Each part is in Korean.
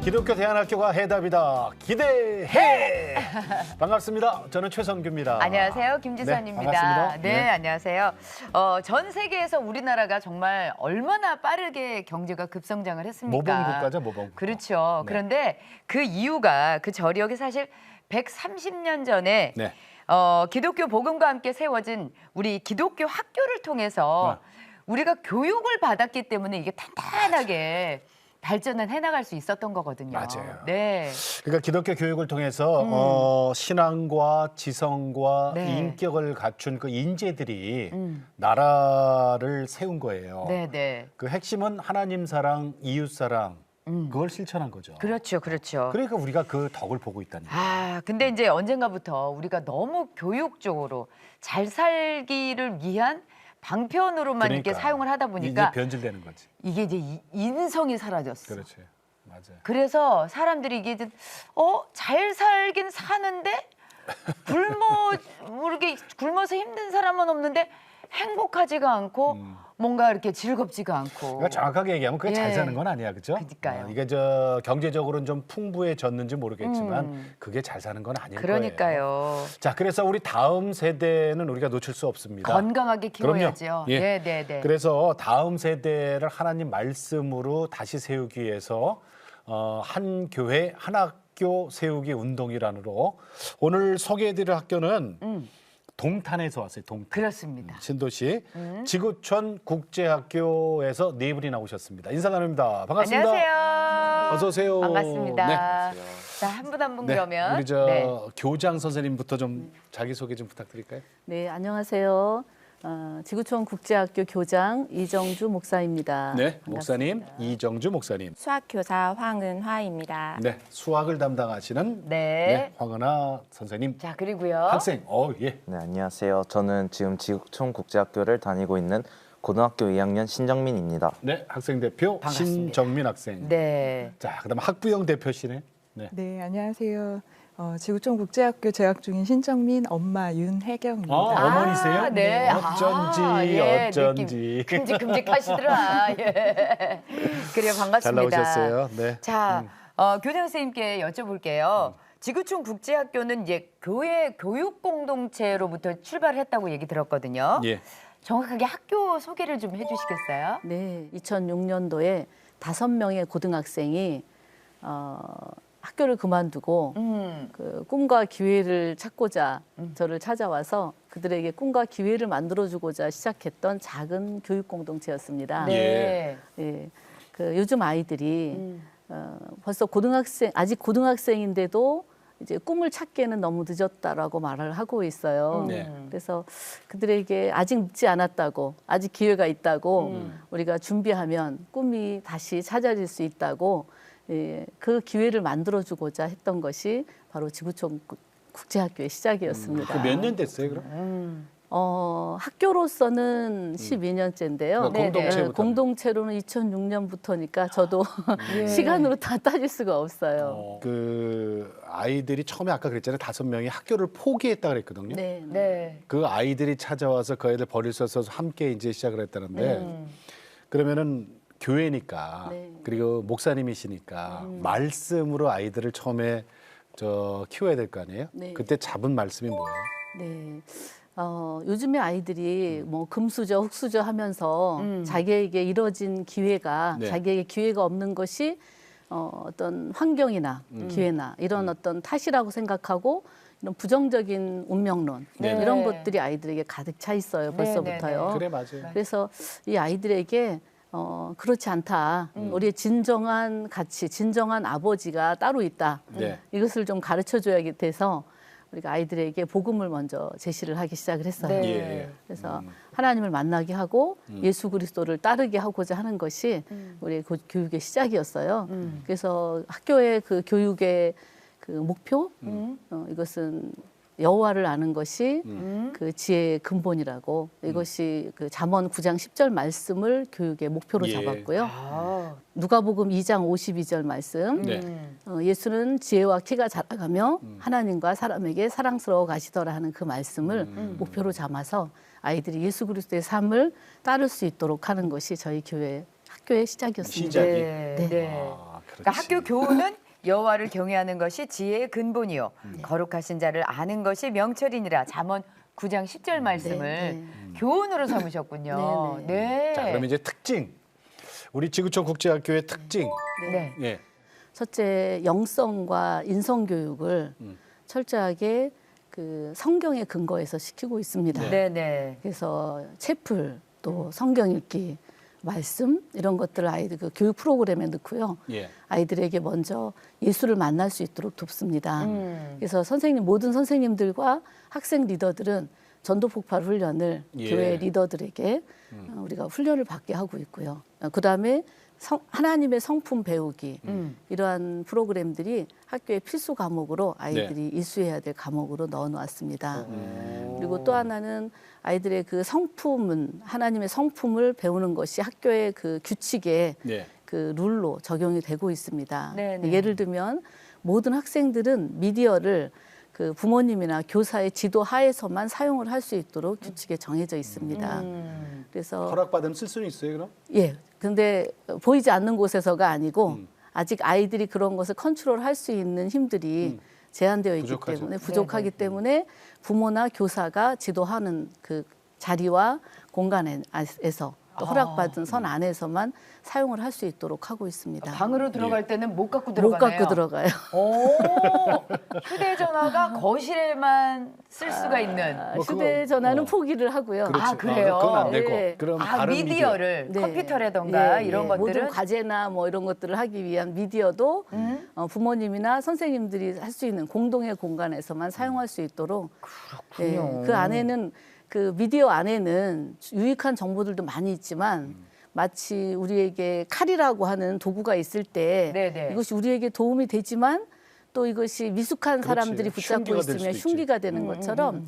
기독교 대안학교가 해답이다. 기대해. 반갑습니다. 저는 최성규입니다. 안녕하세요. 김지선입니다. 네, 반갑습니다. 네, 안녕하세요. 전 세계에서 우리나라가 정말 얼마나 빠르게 경제가 급성장을 했습니까? 모범 국가죠, 모범 국가. 그렇죠. 네. 그런데 그 이유가 그 저력이 사실 130년 전에 네. 기독교 복음과 함께 세워진 우리 기독교 학교를 통해서 우리가 교육을 받았기 때문에 이게 탄탄하게 발전을 해나갈 수 있었던 거거든요. 맞아요. 네. 그러니까 기독교 교육을 통해서 신앙과 지성과 네. 인격을 갖춘 그 인재들이 나라를 세운 거예요. 네, 네. 그 핵심은 하나님 사랑, 이웃 사랑 그걸 실천한 거죠. 그렇죠, 그렇죠. 그러니까 우리가 그 덕을 보고 있다는 거예요. 근데 이제 언젠가부터 우리가 너무 교육적으로 잘 살기를 위한 방편으로만 이렇게 그러니까. 사용을 하다 보니까 이제 변질되는 거지. 이게 이제 인성이 사라졌어. 그렇지. 맞아요. 그래서 사람들이 이게 이제 잘 살긴 사는데 굶어서 힘든 사람은 없는데 행복하지가 않고 뭔가 이렇게 즐겁지가 않고. 그러니까 정확하게 얘기하면 그게 잘 예. 사는 건 아니야, 그죠? 그러니까요. 이게 경제적으로는 좀 풍부해졌는지 모르겠지만 그게 잘 사는 건 아닐 거예요. 그러니까요. 자, 그래서 우리 다음 세대는 우리가 놓칠 수 없습니다. 건강하게 키워야죠. 그럼요. 예. 네, 네, 네. 그래서 다음 세대를 하나님 말씀으로 다시 세우기 위해서 한 교회 한 학교 세우기 운동이라로 오늘 소개해드릴 학교는 동탄에서 왔어요. 동탄. 그렇습니다. 신도시 지구촌 국제학교에서 네 분이 나오셨습니다. 인사 나눕니다. 반갑습니다. 안녕하세요. 어서 오세요. 반갑습니다. 네. 자, 한 분 한 분 네. 그러면. 우리 교장 선생님부터 좀 자기 소개 좀 부탁드릴까요? 네, 안녕하세요. 지구촌 국제학교 교장 이정주 목사입니다. 네, 반갑습니다. 목사님 이정주 목사님. 수학교사 황은화입니다. 네, 수학을 담당하시는 네. 황은하 선생님. 자, 그리고요. 학생. 예. 네, 안녕하세요. 저는 지금 지구촌 국제학교를 다니고 있는 고등학교 2학년 신정민입니다. 네, 학생 대표 반갑습니다. 신정민 학생. 네. 자, 그다음 학부형 대표시네. 네. 네, 안녕하세요. 지구촌 국제학교 재학 중인 신정민 엄마 윤혜경입니다. 어머니세요? 네. 어쩐지 예, 어쩐지. 느낌 큼직큼직하시더라. 예. 그래요, 반갑습니다. 잘 나오셨어요. 네. 자, 교장 선생님께 여쭤볼게요. 지구촌 국제학교는 이제 교회 교육 공동체로부터 출발했다고 얘기 들었거든요. 예. 정확하게 학교 소개를 좀 해주시겠어요? 네, 2006년도에 5명의 고등학생이 학교를 그만두고 그 꿈과 기회를 찾고자 저를 찾아와서 그들에게 꿈과 기회를 만들어주고자 시작했던 작은 교육 공동체였습니다. 네. 예, 그 요즘 아이들이 벌써 아직 고등학생인데도 이제 꿈을 찾기에는 너무 늦었다라고 말을 하고 있어요. 네. 그래서 그들에게 아직 늦지 않았다고, 아직 기회가 있다고 우리가 준비하면 꿈이 다시 찾아질 수 있다고 그 기회를 만들어주고자 했던 것이 바로 지구촌 국제학교의 시작이었습니다. 몇 년 됐어요, 그럼? 학교로서는 12년째인데요. 공동체부터. 공동체로는 2006년부터니까 저도 시간으로 다 따질 수가 없어요. 그 아이들이 처음에 아까 그랬잖아요. 5명이 학교를 포기했다 그랬거든요. 네. 네. 그 아이들이 찾아와서 그 아이들 버릴 수 없어서 함께 이제 시작을 했다는데 그러면은 교회니까 그리고 목사님이시니까 말씀으로 아이들을 처음에 키워야 될 거 아니에요? 네. 그때 잡은 말씀이 뭐예요? 네. 요즘에 아이들이 뭐 금수저, 흙수저 하면서 자기에게 이뤄진 기회가 네. 자기에게 기회가 없는 것이 어떤 환경이나 기회나 이런 어떤 탓이라고 생각하고 이런 부정적인 운명론 네. 이런 것들이 아이들에게 가득 차 있어요. 벌써부터요. 그래 맞아요. 그래서 이 아이들에게 그렇지 않다. 우리의 진정한 가치, 진정한 아버지가 따로 있다. 네. 이것을 좀 가르쳐줘야 돼서 우리가 아이들에게 복음을 먼저 제시를 하기 시작을 했어요. 네. 예. 그래서 하나님을 만나게 하고 예수 그리스도를 따르게 하고자 하는 것이 우리의 교육의 시작이었어요. 그래서 학교의 그 교육의 그 목표 이것은 여호와를 아는 것이 그 지혜의 근본이라고 이것이 그 잠언 9장 10절 말씀을 교육의 목표로 예. 잡았고요. 아. 누가복음 2장 52절 말씀. 네. 예수는 지혜와 키가 자라가며 하나님과 사람에게 사랑스러워 가시더라 하는 그 말씀을 목표로 삼아서 아이들이 예수 그리스도의 삶을 따를 수 있도록 하는 것이 저희 교회 학교의 시작이었습니다. 시작이. 네. 네. 네. 아, 그렇지. 그러니까 학교 교훈은 여호와를 경외하는 것이 지혜의 근본이요 거룩하신 자를 아는 것이 명철이니라. 잠언 9장 10절 말씀을 네. 교훈으로 삼으셨군요. 네. 자, 그러면 이제 특징. 우리 지구촌 국제학교의 특징. 네. 예. 첫째, 영성과 인성 교육을 철저하게 그 성경의 근거에서 시키고 있습니다. 네, 네. 그래서 채플 또 성경 읽기 말씀 이런 것들을 아이들 그 교육 프로그램에 넣고요. 예. 아이들에게 먼저 예수를 만날 수 있도록 돕습니다. 음. 그래서 모든 선생님들과 학생 리더들은 전도 폭발 훈련을 예. 교회 리더들에게 우리가 훈련을 받게 하고 있고요. 그다음에 하나님의 성품 배우기 이러한 프로그램들이 학교의 필수 과목으로 아이들이 이수해야 될 과목으로 넣어놓았습니다. 그리고 또 하나는 아이들의 그 성품은 하나님의 성품을 배우는 것이 학교의 그 규칙에 네. 그 룰로 적용이 되고 있습니다. 네네. 예를 들면 모든 학생들은 미디어를 그 부모님이나 교사의 지도 하에서만 사용을 할 수 있도록 규칙에 정해져 있습니다. 그래서 허락받으면 쓸 수는 있어요, 그럼? 예, 근데 보이지 않는 곳에서가 아니고 아직 아이들이 그런 것을 컨트롤할 수 있는 힘들이 제한되어 있기 부족하죠. 때문에 부족하기 때문에 부모나 교사가 지도하는 그 자리와 공간에서 또 허락받은 선 안에서만 사용을 할 수 있도록 하고 있습니다. 방으로 들어갈 때는 못 갖고 못 들어가나요? 갖고 들어가요. 오, 휴대전화가 거실에만 쓸 수가 있는. 아, 뭐 그거, 휴대전화는 포기를 하고요. 그렇지. 아, 그래요? 그건 안 되고. 예. 그럼 아, 다른 미디어를 네. 컴퓨터라던가 예, 이런 예. 것들은 모든 과제나 뭐 이런 것들을 하기 위한 미디어도 부모님이나 선생님들이 할 수 있는 공동의 공간에서만 사용할 수 있도록 그렇군요. 그 안에는 그 미디어 안에는 유익한 정보들도 많이 있지만 마치 우리에게 칼이라고 하는 도구가 있을 때 네네. 이것이 우리에게 도움이 되지만 또 이것이 미숙한 그렇지. 사람들이 붙잡고 흉기가 될 있으면 수도 흉기가 되는 것처럼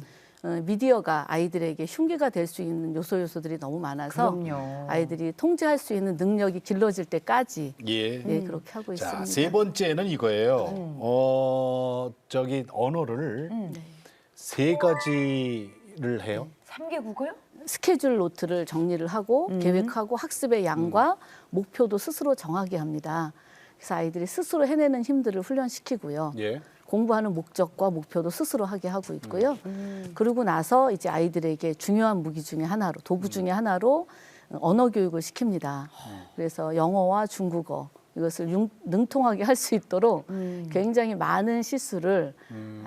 미디어가 아이들에게 흉기가 될 수 있는 요소들이 너무 많아서 그럼요. 아이들이 통제할 수 있는 능력이 길러질 때까지 예. 예, 그렇게 하고 자, 있습니다. 세 번째는 이거예요. 저기 언어를 세 가지를 해요. 3개 국어요? 스케줄 노트를 정리를 하고 계획하고 학습의 양과 목표도 스스로 정하게 합니다. 그래서 아이들이 스스로 해내는 힘들을 훈련시키고요. 예. 공부하는 목적과 목표도 스스로 하게 하고 있고요. 그러고 나서 이제 아이들에게 중요한 무기 중에 하나로 도구 중에 하나로 언어 교육을 시킵니다. 그래서 영어와 중국어 이것을 능통하게 할 수 있도록 굉장히 많은 시수를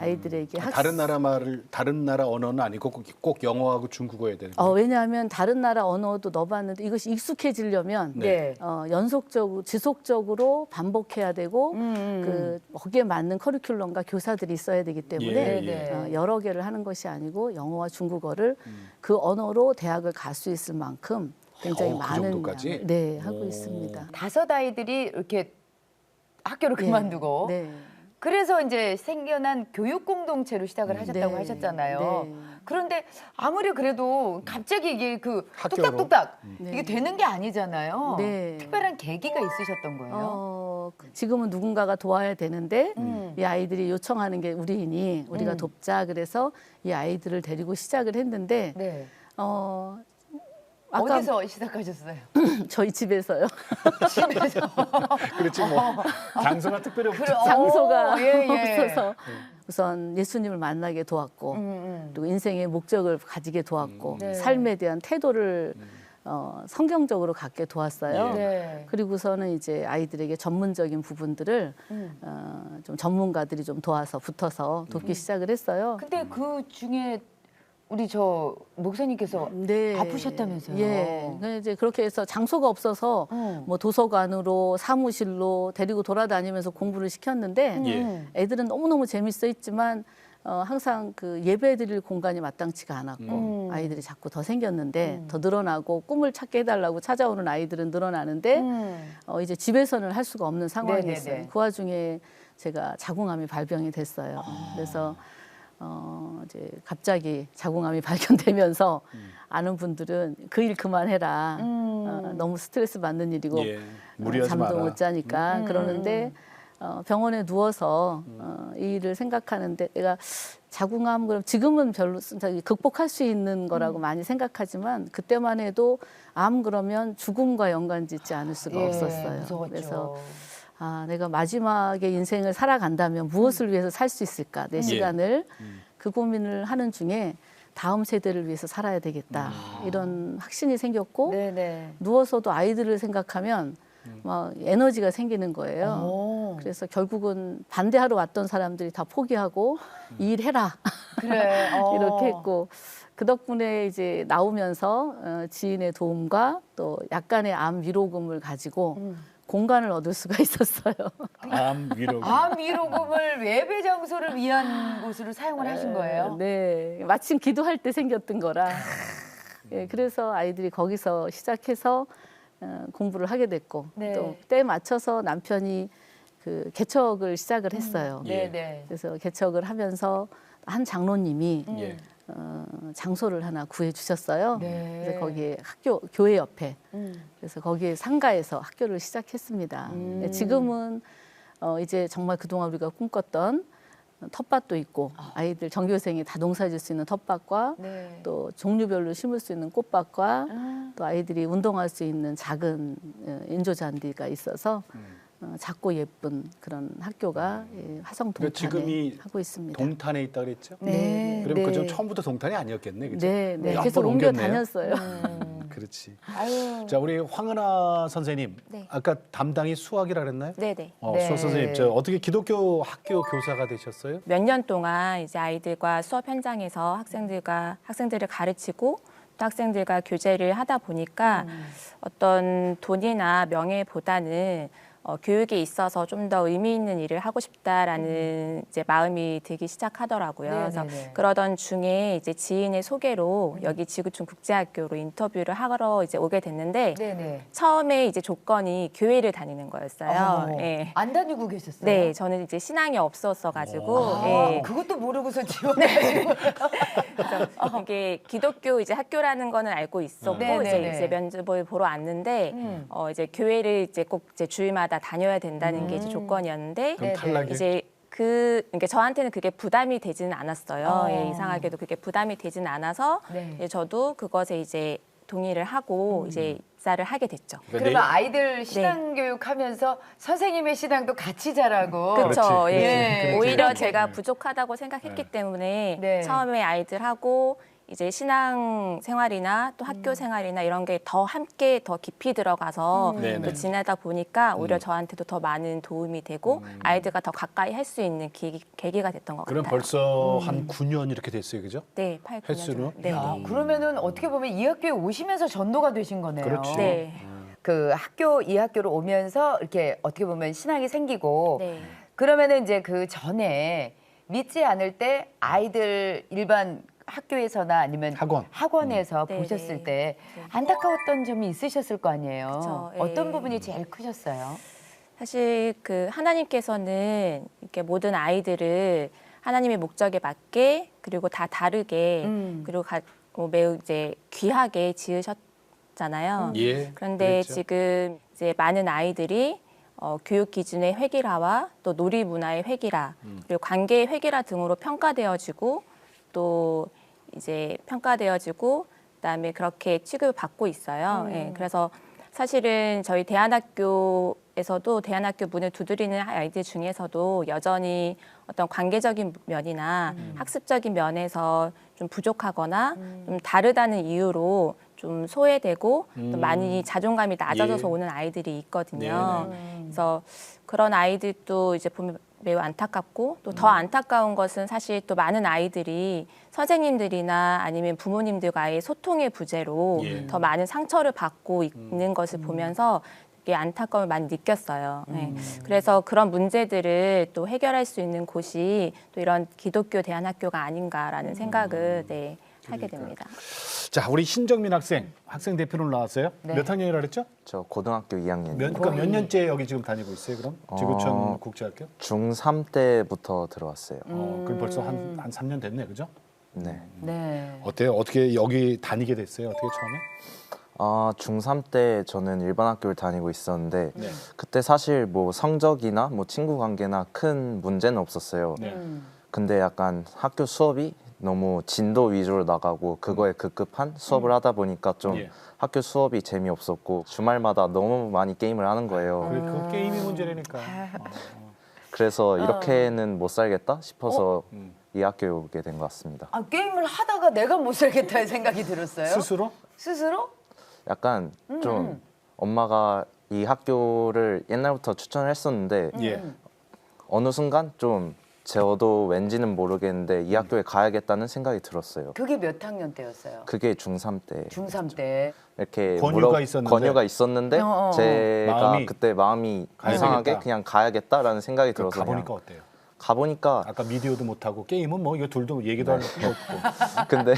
아이들에게 다른 나라 말을 다른 나라 언어는 아니고 꼭 영어하고 중국어여야 되는 거예요. 왜냐하면 다른 나라 언어도 넣어봤는데 이것이 익숙해지려면 네. 연속적으로 지속적으로 반복해야 되고 그 거기에 맞는 커리큘럼과 교사들이 있어야 되기 때문에 예. 여러 개를 하는 것이 아니고 영어와 중국어를 그 언어로 대학을 갈 수 있을 만큼 굉장히 그 많은 정도까지? 양을, 네, 하고 있습니다. 5 아이들이 이렇게 학교를 그만두고 네. 그래서 이제 생겨난 교육 공동체로 시작을 하셨다고 네. 하셨잖아요. 네. 그런데 아무리 그래도 갑자기 이게 그 학교로? 뚝딱뚝딱 네. 이게 되는 게 아니잖아요. 네. 특별한 계기가 있으셨던 거예요. 지금은 누군가가 도와야 되는데 음. 이 아이들이 요청하는 게 우리이니 우리가 돕자 그래서 이 아이들을 데리고 시작을 했는데 네. 아까 어디서 시작하셨어요? 저희 집에서요. 집에서. 그렇지 뭐 장소가 특별히 없죠. 장소가 예, 예. 없어서 우선 예수님을 만나게 도왔고 그리고 인생의 목적을 가지게 도왔고 네. 삶에 대한 태도를 성경적으로 갖게 도왔어요. 네. 그리고서는 이제 아이들에게 전문적인 부분들을 좀 전문가들이 좀 도와서 붙어서 돕기 시작을 했어요. 근데 그 중에 우리 저 목사님께서 네. 아프셨다면서요? 예. 근데 이제 그렇게 해서 장소가 없어서 뭐 도서관으로 사무실로 데리고 돌아다니면서 공부를 시켰는데 예. 애들은 너무너무 재밌어 했지만 항상 그 예배 드릴 공간이 마땅치가 않았고 아이들이 자꾸 더 생겼는데 더 늘어나고 꿈을 찾게 해달라고 찾아오는 아이들은 늘어나는데 이제 집에서는 할 수가 없는 상황이었어요. 네네네. 그 와중에 제가 자궁암이 발병이 됐어요. 그래서 이제 갑자기 자궁암이 발견되면서 아는 분들은 그 일 그만해라. 너무 스트레스 받는 일이고 예. 무리하지 잠도 마라. 못 자니까 그러는데 병원에 누워서 이 일을 생각하는데 내가 자궁암 그럼 지금은 별로 극복할 수 있는 거라고 많이 생각하지만 그때만 해도 암 그러면 죽음과 연관짓지 않을 수가 예, 없었어요. 무서웠죠. 그래서 내가 마지막에 인생을 살아간다면 무엇을 위해서 살 수 있을까? 내 시간을 그 고민을 하는 중에 다음 세대를 위해서 살아야 되겠다. 이런 확신이 생겼고 네네. 누워서도 아이들을 생각하면 막 에너지가 생기는 거예요. 오. 그래서 결국은 반대하러 왔던 사람들이 다 포기하고 이 일 해라 그래. 이렇게 했고 그 덕분에 이제 나오면서 지인의 도움과 또 약간의 암 위로금을 가지고 공간을 얻을 수가 있었어요. 암 위로. 암 위로금을 예배 장소를 위한 곳으로 사용을 하신 거예요? 네, 마침 기도할 때 생겼던 거라. 예, 그래서 아이들이 거기서 시작해서 공부를 하게 됐고 네. 또 때 맞춰서 남편이 그 개척을 시작을 했어요. 네네. 그래서 개척을 하면서 한 장로님이 예. 장소를 하나 구해 주셨어요. 네. 그래서 거기에 교회 옆에 그래서 거기에 상가에서 학교를 시작했습니다. 네, 지금은 이제 정말 그동안 우리가 꿈꿨던 텃밭도 있고 아이들 전교생이 다 농사질 수 있는 텃밭과 네. 또 종류별로 심을 수 있는 꽃밭과 또 아이들이 운동할 수 있는 작은 인조잔디가 있어서 작고 예쁜 그런 학교가 화성 그러니까 동탄에 지금이 하고 있습니다. 동탄에 있다 그랬죠? 네. 그럼 네. 그좀 처음부터 동탄이 아니었겠네, 그죠? 네, 네. 한번 계속 옮겨 옮겼네요. 다녔어요. 그렇지. 아유. 자, 우리 황은아 선생님, 네. 아까 담당이 수학이라 그랬나요? 네네. 네. 수학 선생님, 저 어떻게 기독교 학교 교사가 되셨어요? 몇 년 동안 이제 아이들과 수업 현장에서 학생들을 가르치고 또 학생들과 교제를 하다 보니까 어떤 돈이나 명예보다는 교육에 있어서 좀 더 의미 있는 일을 하고 싶다라는 이제 마음이 들기 시작하더라고요. 그래서 네네네. 그러던 중에 이제 지인의 소개로 여기 지구촌 국제학교로 인터뷰를 하러 이제 오게 됐는데 네네. 처음에 이제 조건이 교회를 다니는 거였어요. 예. 안 다니고 계셨어요? 네, 저는 이제 신앙이 없었어가지고 예. 그것도 모르고서 지원해가지고. 그래서 이게 기독교 이제 학교라는 거는 알고 있었고 네네네. 이제 면접을 보러 왔는데 이제 교회를 이제 꼭 이제 주일마다 다녀야 된다는 게 이제 조건이었는데 그럼 네네. 탈락이? 이제 그러니까 저한테는 그게 부담이 되지는 않았어요. 어. 예, 이상하게도 그게 부담이 되지는 않아서 네. 예, 저도 그것에 이제 동의를 하고 이제 입사를 하게 됐죠. 그러면 아이들 신앙교육 하면서 선생님의 신앙도 같이 자라고. 그렇죠. 그렇지, 예. 그렇지. 오히려 그렇지. 제가 네. 부족하다고 생각했기 때문에 네. 처음에 아이들하고 이제 신앙 생활이나 또 학교 생활이나 이런 게 더 함께 더 깊이 들어가서 네네. 또 지내다 보니까 오히려 저한테도 더 많은 도움이 되고 아이들과 더 가까이 할 수 있는 계기가 됐던 것 그럼 같아요. 벌써 한 9년 이렇게 됐어요, 그죠? 네, 8, 9년 횟수로? 네. 야, 그러면은 어떻게 보면 이 학교에 오시면서 전도가 되신 거네요. 그렇지. 네. 그 이 학교를 오면서 이렇게 어떻게 보면 신앙이 생기고 네. 그러면은 이제 그 전에 믿지 않을 때 아이들 일반 학교에서나 아니면 학원에서 네, 보셨을 네. 때 안타까웠던 점이 있으셨을 거 아니에요. 그쵸, 예. 어떤 부분이 제일 크셨어요? 사실 그 하나님께서는 이렇게 모든 아이들을 하나님의 목적에 맞게 그리고 다 다르게 그리고 매우 이제 귀하게 지으셨잖아요. 예. 그런데 그랬죠. 지금 이제 많은 아이들이 교육 기준의 획일화와 또 놀이 문화의 획일화 그리고 관계의 획일화 등으로 평가되어지고 또 이제 평가되어지고 그다음에 그렇게 취급을 받고 있어요. 예, 그래서 사실은 저희 대안학교에서도 대안학교 문을 두드리는 아이들 중에서도 여전히 어떤 관계적인 면이나 학습적인 면에서 좀 부족하거나 좀 다르다는 이유로 좀 소외되고 또 많이 자존감이 낮아져서 예. 오는 아이들이 있거든요. 네네. 그래서 그런 아이들도 이제 매우 안타깝고 또 더 안타까운 것은 사실 또 많은 아이들이 선생님들이나 아니면 부모님들과의 소통의 부재로 예. 더 많은 상처를 받고 있는 것을 보면서 되게 안타까움을 많이 느꼈어요. 네. 그래서 그런 문제들을 또 해결할 수 있는 곳이 또 이런 기독교 대안학교가 아닌가라는 생각을 네, 하게 됩니다. 자, 우리 신정민 학생 대표로 나왔어요. 네. 몇 학년이라 그랬죠? 저 고등학교 2학년 그러니까 몇 년째 여기 지금 다니고 있어요, 그럼? 지구촌 어. 국제학교? 중3 때부터 들어왔어요. 그럼 벌써 한 3년 됐네, 그죠? 네. 네. 어때요? 어떻게 여기 다니게 됐어요? 어떻게 처음에? 중3 때 저는 일반 학교를 다니고 있었는데 네. 그때 사실 뭐 성적이나 뭐 친구 관계나 큰 문제는 없었어요. 네. 근데 약간 학교 수업이 너무 진도 위주로 나가고 그거에 급급한 수업을 하다 보니까 좀 예. 학교 수업이 재미없었고 주말마다 너무 많이 게임을 하는 거예요. 그 게임이 문제라니까. 그래서 이렇게는 못 살겠다 싶어서 음. 이 학교에 오게 된 것 같습니다. 아, 게임을 하다가 내가 못 살겠다는 생각이 들었어요. 스스로? 스스로? 약간 좀 엄마가 이 학교를 옛날부터 추천을 했었는데 예. 어느 순간 좀 저도 왠지는 모르겠는데 이 학교에 가야겠다는 생각이 들었어요. 그게 몇 학년 때였어요? 그게 중3 때 중3 때. 이렇게 권유가 있었는데? 제가 마음이 그때 마음이 이상하게 가야겠다. 그냥 가야겠다라는 생각이 들어서 가보니까 그냥 어때요? 가보니까 아까 미디어도 못하고 게임은 뭐 이거 둘도 얘기도 할 필요 없고. 근데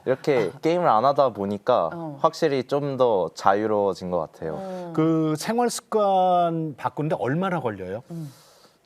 이렇게 게임을 안 하다 보니까 어. 확실히 좀 더 자유로워진 것 같아요. 그 생활 습관 바꾸는데 얼마나 걸려요?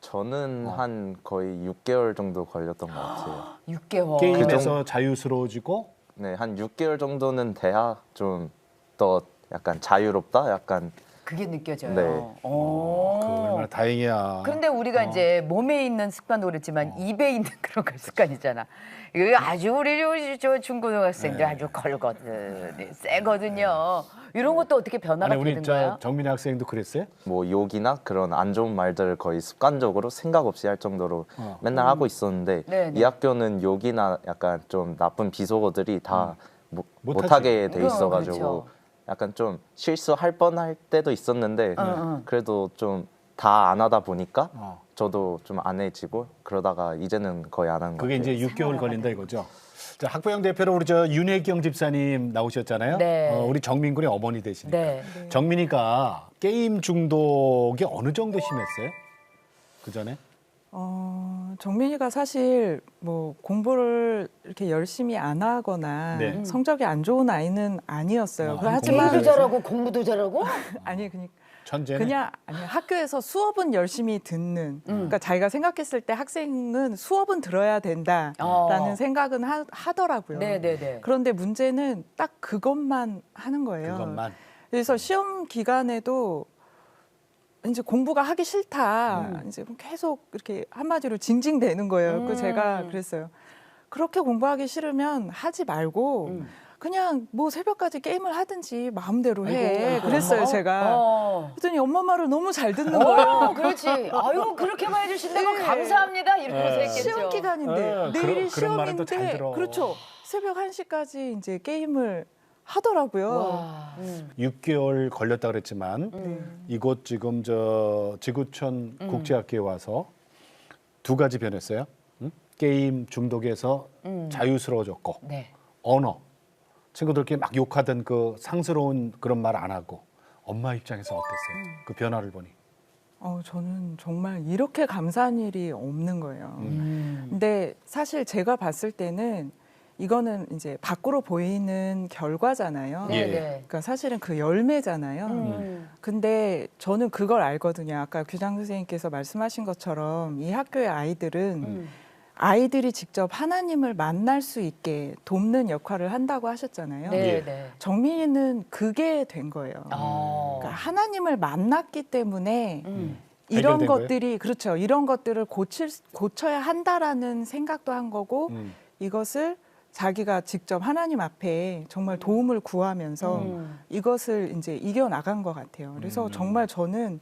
저는 한 거의 6개월 정도 걸렸던 것 같아요. 6개월. 게임에서 자유스러워지고 네, 한 6개월 정도는 돼야 좀 더 약간 자유롭다? 약간 그게 느껴져요. 네. 그 얼마나 다행이야. 그런데 우리가 이제 몸에 있는 습관도 그렇지만 입에 있는 그런 걸 습관이잖아. 이거 아주 우리 저 중고등학생들 아주 걸거든, 세거든요. 이런 것도 어떻게 변화가 아니 우리 되는 거야? 정민이 학생도 그랬어요? 뭐 욕이나 그런 안 좋은 말들을 거의 습관적으로 생각 없이 할 정도로 맨날 하고 있었는데 네네. 이 학교는 욕이나 약간 좀 나쁜 비속어들이 다 못하지. 못하게 돼 있어가지고 그렇죠. 약간 좀 실수할 뻔할 때도 있었는데 그래도 좀 다 안 하다 보니까 저도 좀 안해지고 그러다가 이제는 거의 안 하는 것 그게 같아요. 이제 6개월 걸린다 이거죠. 자, 학부형 대표로 우리 저 윤혜경 집사님 나오셨잖아요. 네. 우리 정민 군의 어머니 되시니까. 네. 정민이가 게임 중독이 어느 정도 심했어요? 그 전에? 정민이가 사실 뭐 공부를 이렇게 열심히 안 하거나 네. 성적이 안 좋은 아이는 아니었어요. 아니, 하지만 게임도 잘하고 공부도 잘하고? 아니 그러니까 천재네. 그냥 아니, 학교에서 수업은 열심히 듣는. 그러니까 자기가 생각했을 때 학생은 수업은 들어야 된다라는 생각은 하더라고요. 네네네. 그런데 문제는 딱 그것만 하는 거예요. 그것만. 그래서 시험 기간에도 이제 공부가 하기 싫다. 이제 계속 이렇게 한마디로 징징대는 거예요. 그 제가 그랬어요. 그렇게 공부하기 싫으면 하지 말고 그냥 뭐 새벽까지 게임을 하든지 마음대로 해. 그랬어요, 제가. 그랬더니 엄마 말을 너무 잘 듣는 거예요. 그렇지. 아유, 그렇게만 해주신다고 네. 감사합니다. 이러면서 했겠죠. 시험 기간인데 내일이 그런 말은 또잘 시험인데 들어. 그렇죠. 새벽 1시까지 이제 게임을 하더라고요. 와. 6개월 걸렸다 그랬지만 이곳 지금 저 지구촌 국제학교에 와서 두 가지 변했어요. 응? 게임 중독에서 자유스러워졌고 네. 언어. 친구들끼리 막 욕하던 그 상스러운 그런 말 안 하고 엄마 입장에서 어땠어요? 그 변화를 보니. 저는 정말 이렇게 감사한 일이 없는 거예요. 근데 사실 제가 봤을 때는 이거는 이제 밖으로 보이는 결과잖아요. 예. 네네. 그러니까 사실은 그 열매잖아요. 근데 저는 그걸 알거든요. 아까 규장 선생님께서 말씀하신 것처럼 이 학교의 아이들은 아이들이 직접 하나님을 만날 수 있게 돕는 역할을 한다고 하셨잖아요. 네네. 정민이는 그게 된 거예요. 그러니까 하나님을 만났기 때문에 이런 해결된 것들이 그렇죠. 이런 것들을 고쳐야 한다라는 생각도 한 거고 이것을 자기가 직접 하나님 앞에 정말 도움을 구하면서 이것을 이제 이겨 나간 것 같아요. 그래서 정말 저는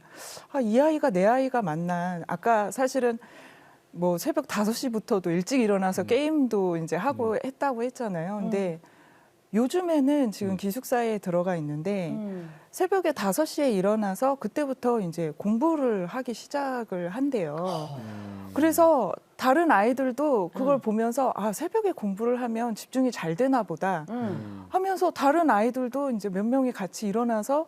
이 아이가 내 아이가 맞나. 아까 사실은 뭐 새벽 5시부터도 일찍 일어나서 게임도 이제 하고 했다고 했잖아요. 근데 요즘에는 지금 기숙사에 들어가 있는데 새벽에 5시에 일어나서 그때부터 이제 공부를 하기 시작을 한대요. 그래서 다른 아이들도 그걸 보면서 아, 새벽에 공부를 하면 집중이 잘 되나 보다 하면서 다른 아이들도 이제 몇 명이 같이 일어나서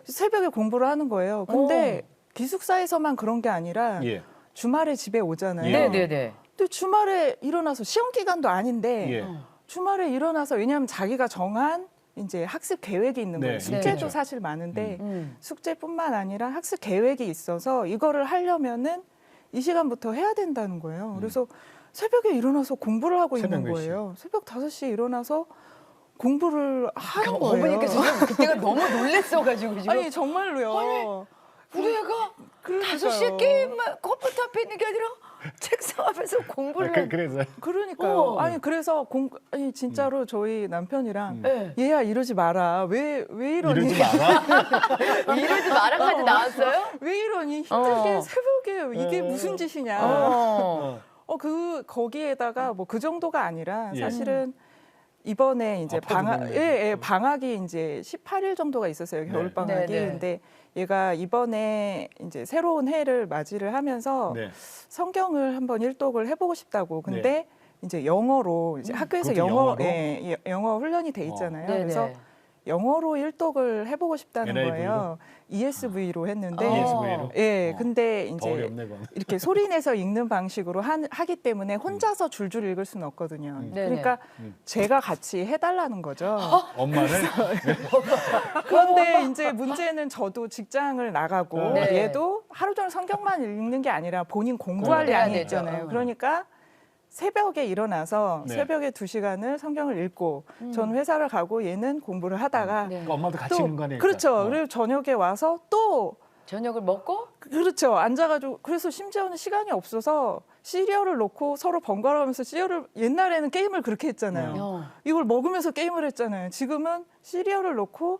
새벽에 공부를 하는 거예요. 근데 기숙사에서만 그런 게 아니라 예. 주말에 집에 오잖아요. 네네네. 근데 주말에 일어나서 시험 기간도 아닌데 예. 주말에 일어나서 왜냐하면 자기가 정한 이제 학습 계획이 있는 거예요. 네, 숙제도 있겠죠. 사실 많은데 숙제뿐만 아니라 학습 계획이 있어서 이거를 하려면은 이 시간부터 해야 된다는 거예요. 그래서 새벽에 일어나서 공부를 하고 새벽 있는 몇 시? 거예요. 새벽 5시에 일어나서 공부를 하는 그러니까 거예요. 어머니께서 좀 그때가 너무 놀랬어가지고 지금. 아니 정말로요. 우리 애가 그러니까요. 5시에 게임만 컴퓨터 앞에 있는 게 아니라 책상 앞에서 공부를 해. 그래서 그러니까요. 아니 그래서 아니 진짜로 저희 남편이랑 네. 얘야 이러지 마라. 왜 이러니? 이러지 마라. 이러지 마라까지 나왔어요? 왜 이러니? 힘들게 새벽에 이게 무슨 짓이냐? 거기에다가 뭐 그 정도가 아니라 예. 사실은 이번에 이제 퍼즐 방학이 이제 18일 정도가 있었어요. 네. 겨울 방학이. 네, 네. 근데 얘가 이번에 이제 새로운 해를 맞이를 하면서 네. 성경을 한번 일독을 해보고 싶다고. 근데 이제 영어로 이제 학교에서 그것도 영어로? 영어 훈련이 돼 있잖아요. 네네. 그래서 영어로 일독을 해보고 싶다는 NIV 로? 거예요. ESV로 했는데, ESV로? 예, 근데 더 이제 어렵네, 그건. 이렇게 소리 내서 읽는 방식으로 하기 때문에 혼자서 줄줄 읽을 수는 없거든요. 네네. 그러니까 제가 같이 해달라는 거죠. 엄마를 그런데 이제 문제는 저도 직장을 나가고 네. 얘도 하루 종일 성경만 읽는 게 아니라 본인 공부할 해야 양이 되죠. 있잖아요. 그러니까 새벽에 일어나서 네. 새벽에 2시간을 성경을 읽고 전 회사를 가고 얘는 공부를 하다가 네. 그러니까 엄마도 같이 또 있는 거 아니에요? 그렇죠. 그리고 저녁에 와서 또 저녁을 먹고 그렇죠. 앉아가지고 그래서 심지어는 시간이 없어서 시리얼을 놓고 서로 번갈아가면서 시리얼을 옛날에는 게임을 그렇게 했잖아요. 이걸 먹으면서 게임을 했잖아요. 지금은 시리얼을 놓고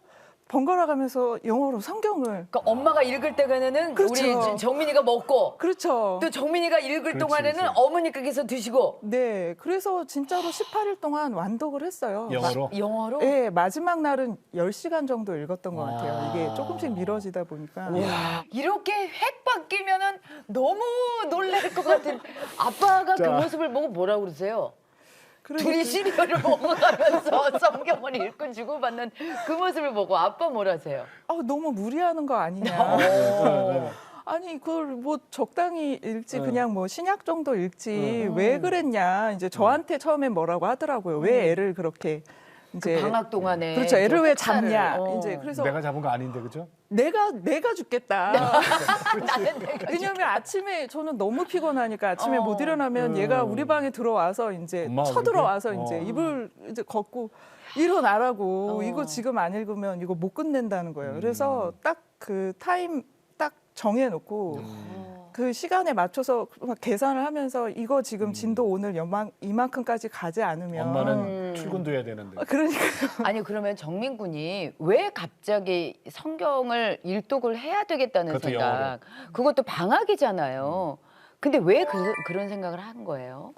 번갈아가면서 영어로 성경을 그러니까 엄마가 읽을 때에는 그렇죠. 우리 정민이가 먹고 그렇죠. 또 정민이가 읽을 그렇지, 동안에는 그렇지. 어머니께서 드시고 네, 그래서 진짜로 18일 동안 완독을 했어요. 영어로? 영어로 네, 마지막 날은 10시간 정도 읽었던 것 와. 같아요. 이게 조금씩 미뤄지다 보니까. 이렇게 획 바뀌면은 너무 놀랄 것 같은 아빠가 그 자. 모습을 보고 뭐라 그러세요? 그러니까 둘이 시리얼을 먹어가면서 성경을 읽고 주고받는 그 모습을 보고 아빠 뭐라세요? 너무 무리하는 거 아니냐. 아니 그걸 뭐 적당히 읽지 그냥 뭐 신약 정도 읽지 왜 그랬냐. 이제 저한테 처음에 뭐라고 하더라고요. 왜 애를 그렇게 이제 그 방학 동안에 그렇죠. 애를 좀 왜 학사를, 잡냐. 어. 이제 그래서 내가 잡은 거 아닌데 그죠? 내가 죽겠다. 나는 내가 왜냐면 아침에 저는 너무 피곤하니까 아침에 못 일어나면 얘가 우리 방에 들어와서 이제 엄마가 쳐들어와서 그렇게? 이제 이불 이제 걷고 일어나라고 이거 지금 안 읽으면 이거 못 끝낸다는 거예요. 그래서 딱 그 타임 딱 정해놓고 그 시간에 맞춰서 막 계산을 하면서 이거 지금 진도 오늘 이만큼까지 가지 않으면 엄마는 출근도 해야 되는데. 그러니까 아니 그러면 정민 군이 왜 갑자기 성경을 일독을 해야 되겠다는 그것도 생각? 영어로. 그것도 방학이잖아요. 근데 왜 그런 생각을 한 거예요?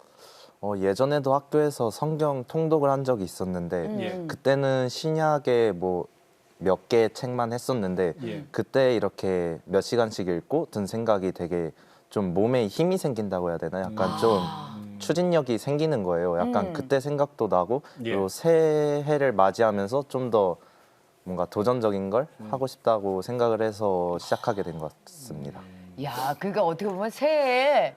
예전에도 학교에서 성경 통독을 한 적이 있었는데 예. 그때는 신약에 뭐 몇 개의 책만 했었는데 예. 그때 이렇게 몇 시간씩 읽고 든 생각이 되게 좀 몸에 힘이 생긴다고 해야 되나? 약간 좀 추진력이 생기는 거예요. 약간 그때 생각도 나고 예. 또 새해를 맞이하면서 좀 더 뭔가 도전적인 걸 하고 싶다고 생각을 해서 시작하게 된 것 같습니다. 야, 그러니까 어떻게 보면 새해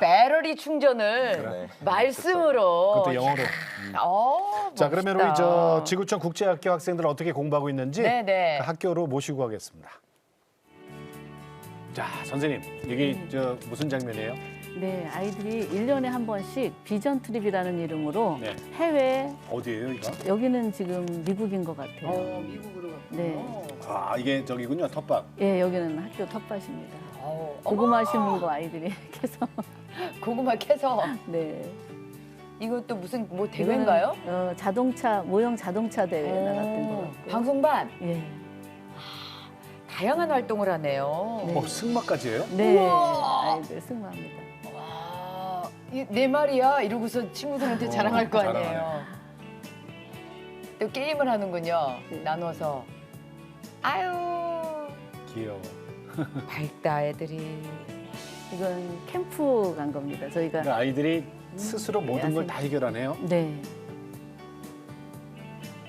배터리 충전을 네. 말씀으로. 그것도 영어로. 자, 그러면 우리 저 지구촌 국제학교 학생들 어떻게 공부하고 있는지 네네. 그 학교로 모시고 가겠습니다. 자, 선생님, 이게 저 무슨 장면이에요? 네, 아이들이 1년에 한 번씩 비전 트립이라는 이름으로 네. 해외 어디예요, 이거? 여기는 지금 미국인 것 같아요. 미국으로. 네. 아, 이게 저기군요, 텃밭. 예, 여기는 학교 텃밭입니다. 어머, 고구마 심은 거 아이들이 계속. 고구마 캐서 네. 이것도 무슨 뭐 대회인가요? 이거는, 자동차 모형 자동차 대회 나갔던 거 같고요. 방송반 예. 다양한 활동을 하네요. 네. 승마까지예요? 네. 우와. 아이들 승마합니다. 와, 내 말이야 이러고서 친구들한테 자랑할 거 아니에요. 또 게임을 하는군요. 네. 나눠서. 아유 귀여워. 밝다 애들이. 이건 캠프 간 겁니다. 저희가 그러니까 아이들이 스스로 모든 걸 다 해결하네요. 네.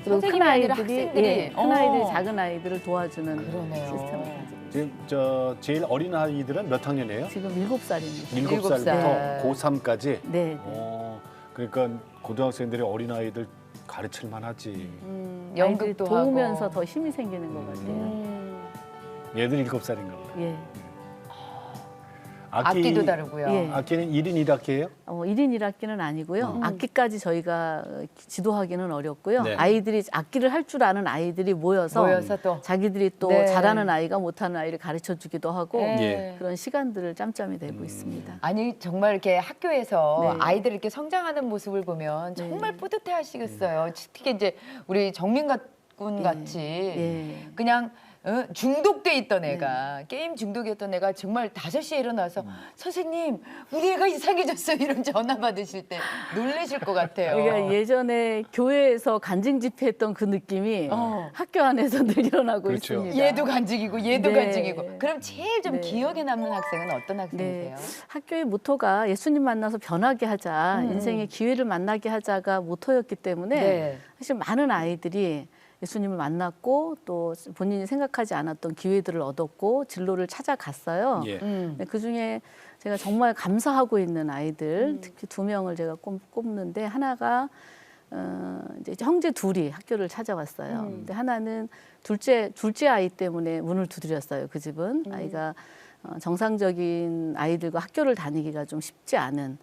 그리고 큰 선생님이 아니라 아이들이 학생들이. 예, 큰 아이들이 어. 작은 아이들을 도와주는 그러네요. 시스템을 가지고 있어요. 지금 저 제일 어린 아이들은 몇 학년이에요? 지금 7살입니다. 일곱 일곱 살부터 살. 고3까지. 네. 네. 그러니까 고등학생들이 어린 아이들 가르칠 만하지. 아이들이 연극도 도우면서 하고. 더 힘이 생기는 것 같아요. 얘들 7살인가 보다. 예. 악기도 다르고요. 예. 악기는 1인 1악기예요? 1인 1악기는 아니고요. 악기까지 저희가 지도하기는 어렵고요. 네. 아이들이 악기를 할 줄 아는 아이들이 모여서 또. 자기들이 또 네. 잘하는 아이가 못하는 아이를 가르쳐 주기도 하고 네. 예. 그런 시간들을 짬짬이 내고 있습니다. 아니 정말 이렇게 학교에서 네. 아이들 이렇게 성장하는 모습을 보면 정말 네. 뿌듯해하시겠어요. 특히 이제 우리 정민가 군 같이 예. 그냥 중독돼 있던 애가 게임 중독이었던 애가 정말 5시에 일어나서 선생님 우리 애가 이상해졌어요 이런 전화 받으실 때 놀라실 것 같아요. 그러니까 예전에 교회에서 간증 집회했던 그 느낌이 학교 안에서 늘 일어나고 그렇죠. 있습니다. 얘도 간직이고 얘도 네. 간직이고. 그럼 제일 좀 네. 기억에 남는 학생은 어떤 네, 학생이세요? 학교의 모토가 예수님 만나서 변하게 하자, 인생의 기회를 만나게 하자가 모토였기 때문에 네. 사실 많은 아이들이 예수님을 만났고 또 본인이 생각하지 않았던 기회들을 얻었고 진로를 찾아갔어요. 예. 그 중에 제가 정말 감사하고 있는 아이들 특히 2명을 제가 꼽는데 하나가 이제 형제 둘이 학교를 찾아왔어요. 근데 하나는 둘째 아이 때문에 문을 두드렸어요. 그 집은 아이가 정상적인 아이들과 학교를 다니기가 좀 쉽지 않은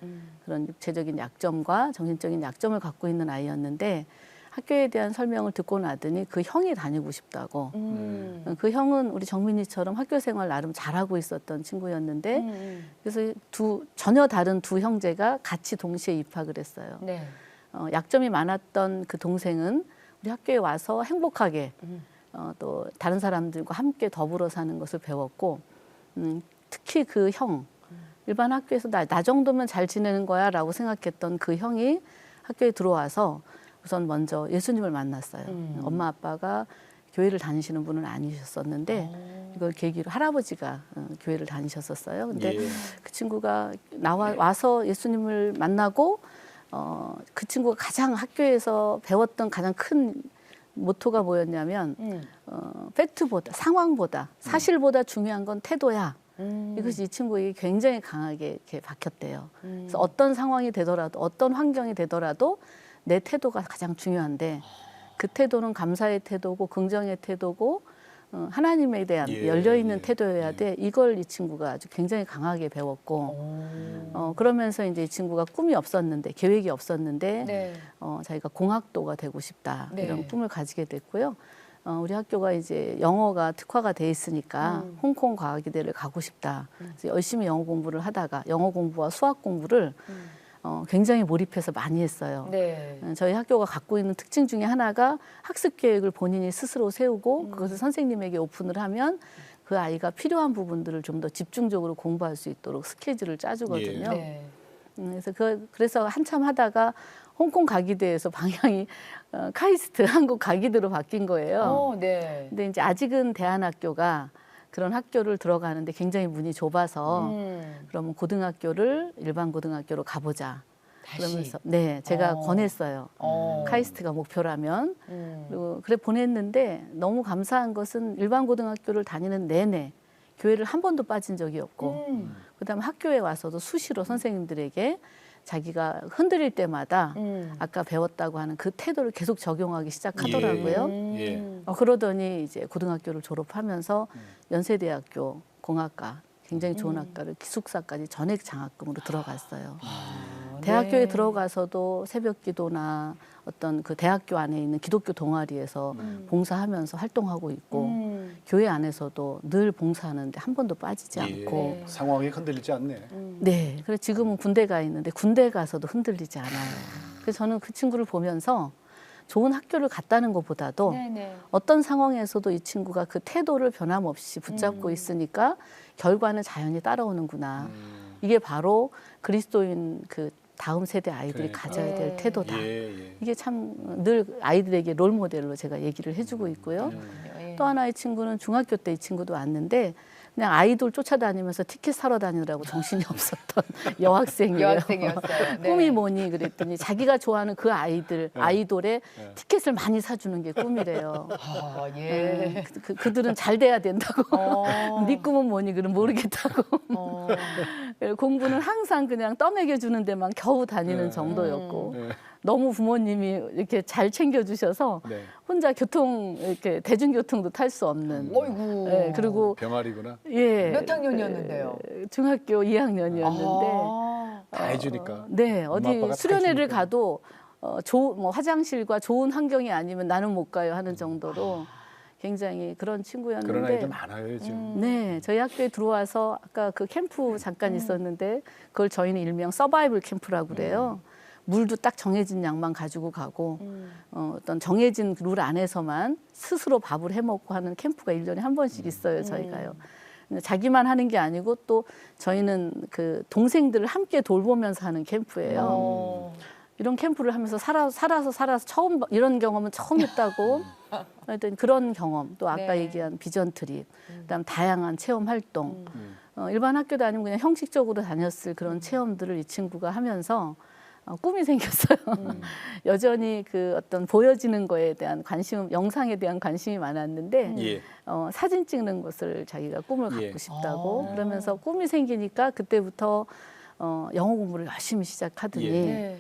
그런 육체적인 약점과 정신적인 약점을 갖고 있는 아이였는데 학교에 대한 설명을 듣고 나더니 그 형이 다니고 싶다고. 그 형은 우리 정민이처럼 학교 생활 나름 잘하고 있었던 친구였는데 그래서 전혀 다른 두 형제가 같이 동시에 입학을 했어요. 네. 약점이 많았던 그 동생은 우리 학교에 와서 행복하게 또 다른 사람들과 함께 더불어 사는 것을 배웠고 특히 그 형, 일반 학교에서 나 정도면 잘 지내는 거야 라고 생각했던 그 형이 학교에 들어와서 우선 먼저 예수님을 만났어요. 엄마 아빠가 교회를 다니시는 분은 아니셨었는데 이걸 계기로 할아버지가 교회를 다니셨었어요. 근데 예. 그 친구가 와서 예수님을 만나고 그 친구가 가장 학교에서 배웠던 가장 큰 모토가 뭐였냐면 팩트보다 상황보다 사실보다 중요한 건 태도야. 이것이 이 친구에게 굉장히 강하게 이렇게 박혔대요. 그래서 어떤 상황이 되더라도 어떤 환경이 되더라도 내 태도가 가장 중요한데 그 태도는 감사의 태도고 긍정의 태도고 하나님에 대한 예, 열려있는 예, 태도여야 돼. 이걸 이 친구가 아주 굉장히 강하게 배웠고 그러면서 이제 이 친구가 꿈이 없었는데 계획이 없었는데 네. 자기가 공학도가 되고 싶다 네. 이런 꿈을 가지게 됐고요. 우리 학교가 이제 영어가 특화가 돼 있으니까 홍콩 과학의대를 가고 싶다. 그래서 열심히 영어 공부를 하다가 영어 공부와 수학 공부를 굉장히 몰입해서 많이 했어요. 네. 저희 학교가 갖고 있는 특징 중에 하나가 학습 계획을 본인이 스스로 세우고 그것을 선생님에게 오픈을 하면 그 아이가 필요한 부분들을 좀 더 집중적으로 공부할 수 있도록 스케줄을 짜주거든요. 네. 그래서 한참 하다가 홍콩 가기대에서 방향이 카이스트 한국 가기대로 바뀐 거예요. 네. 근데 이제 아직은 대안학교가 그런 학교를 들어가는데 굉장히 문이 좁아서 그러면 고등학교를 일반 고등학교로 가보자. 다시. 그러면서 네 제가 권했어요. 카이스트가 목표라면 그리고 그래 보냈는데 너무 감사한 것은 일반 고등학교를 다니는 내내 교회를 한 번도 빠진 적이 없고 그다음에 학교에 와서도 수시로 선생님들에게 자기가 흔들릴 때마다 아까 배웠다고 하는 그 태도를 계속 적용하기 시작하더라고요. 예. 그러더니 이제 고등학교를 졸업하면서 연세대학교 공학과 굉장히 좋은 학과를 기숙사까지 전액 장학금으로 들어갔어요. 대학교에 들어가서도 새벽 기도나 어떤 그 대학교 안에 있는 기독교 동아리에서 봉사하면서 활동하고 있고 교회 안에서도 늘 봉사하는데 한 번도 빠지지 않고 예. 상황이 흔들리지 않네. 네. 그래서 지금은 군대 가 있는데 군대 가서도 흔들리지 않아요. 그래서 저는 그 친구를 보면서 좋은 학교를 갔다는 것보다도 네네. 어떤 상황에서도 이 친구가 그 태도를 변함없이 붙잡고 있으니까 결과는 자연히 따라오는구나. 이게 바로 그리스도인 그 다음 세대 아이들이 그러니까. 가져야 될 태도다. 예. 이게 참 늘 아이들에게 롤 모델로 제가 얘기를 해주고 있고요. 예. 또 하나의 친구는 중학교 때 이 친구도 왔는데 그냥 아이돌 쫓아다니면서 티켓 사러 다니느라고 정신이 없었던 여학생이에요. 여학생이었어요. 네. 꿈이 뭐니 그랬더니 자기가 좋아하는 그 아이돌의 티켓을 많이 사주는 게 꿈이래요. 아, 예. 그들은 잘 돼야 된다고. 네 꿈은 뭐니 그럼 모르겠다고. 어. 공부는 항상 그냥 떠먹여주는 데만 겨우 다니는 정도였고 너무 부모님이 이렇게 잘 챙겨주셔서 네. 혼자 이렇게 대중교통도 탈 수 없는. 어이구. 예, 그리고 병아리구나. 예, 몇 학년이었는데요? 중학교 2학년이었는데 아. 다 해주니까. 네, 엄마, 어디 아빠가 다 수련회를 해주니까. 가도 뭐 화장실과 좋은 환경이 아니면 나는 못 가요 하는 정도로 굉장히 그런 친구였는데. 그런 아이들 많아요 요즘. 네, 저희 학교에 들어와서 아까 그 캠프 잠깐 있었는데 그걸 저희는 일명 서바이벌 캠프라고 그래요. 물도 딱 정해진 양만 가지고 가고 어떤 정해진 룰 안에서만 스스로 밥을 해 먹고 하는 캠프가 1년에 한 번씩 있어요, 저희가요. 근데 자기만 하는 게 아니고 또 저희는 그 동생들을 함께 돌보면서 하는 캠프예요. 이런 캠프를 하면서 살아서 처음 이런 경험은 처음 했다고. 하여튼 그런 경험, 또 아까 네. 얘기한 비전 트립, 그다음 다양한 체험 활동. 일반 학교 다니면 그냥 형식적으로 다녔을 그런 체험들을 이 친구가 하면서 꿈이 생겼어요. 여전히 그 어떤 보여지는 거에 대한 관심, 영상에 대한 관심이 많았는데 예. 사진 찍는 것을 자기가 꿈을 갖고 예. 싶다고 그러면서 꿈이 생기니까 그때부터 영어 공부를 열심히 시작하더니 예. 네.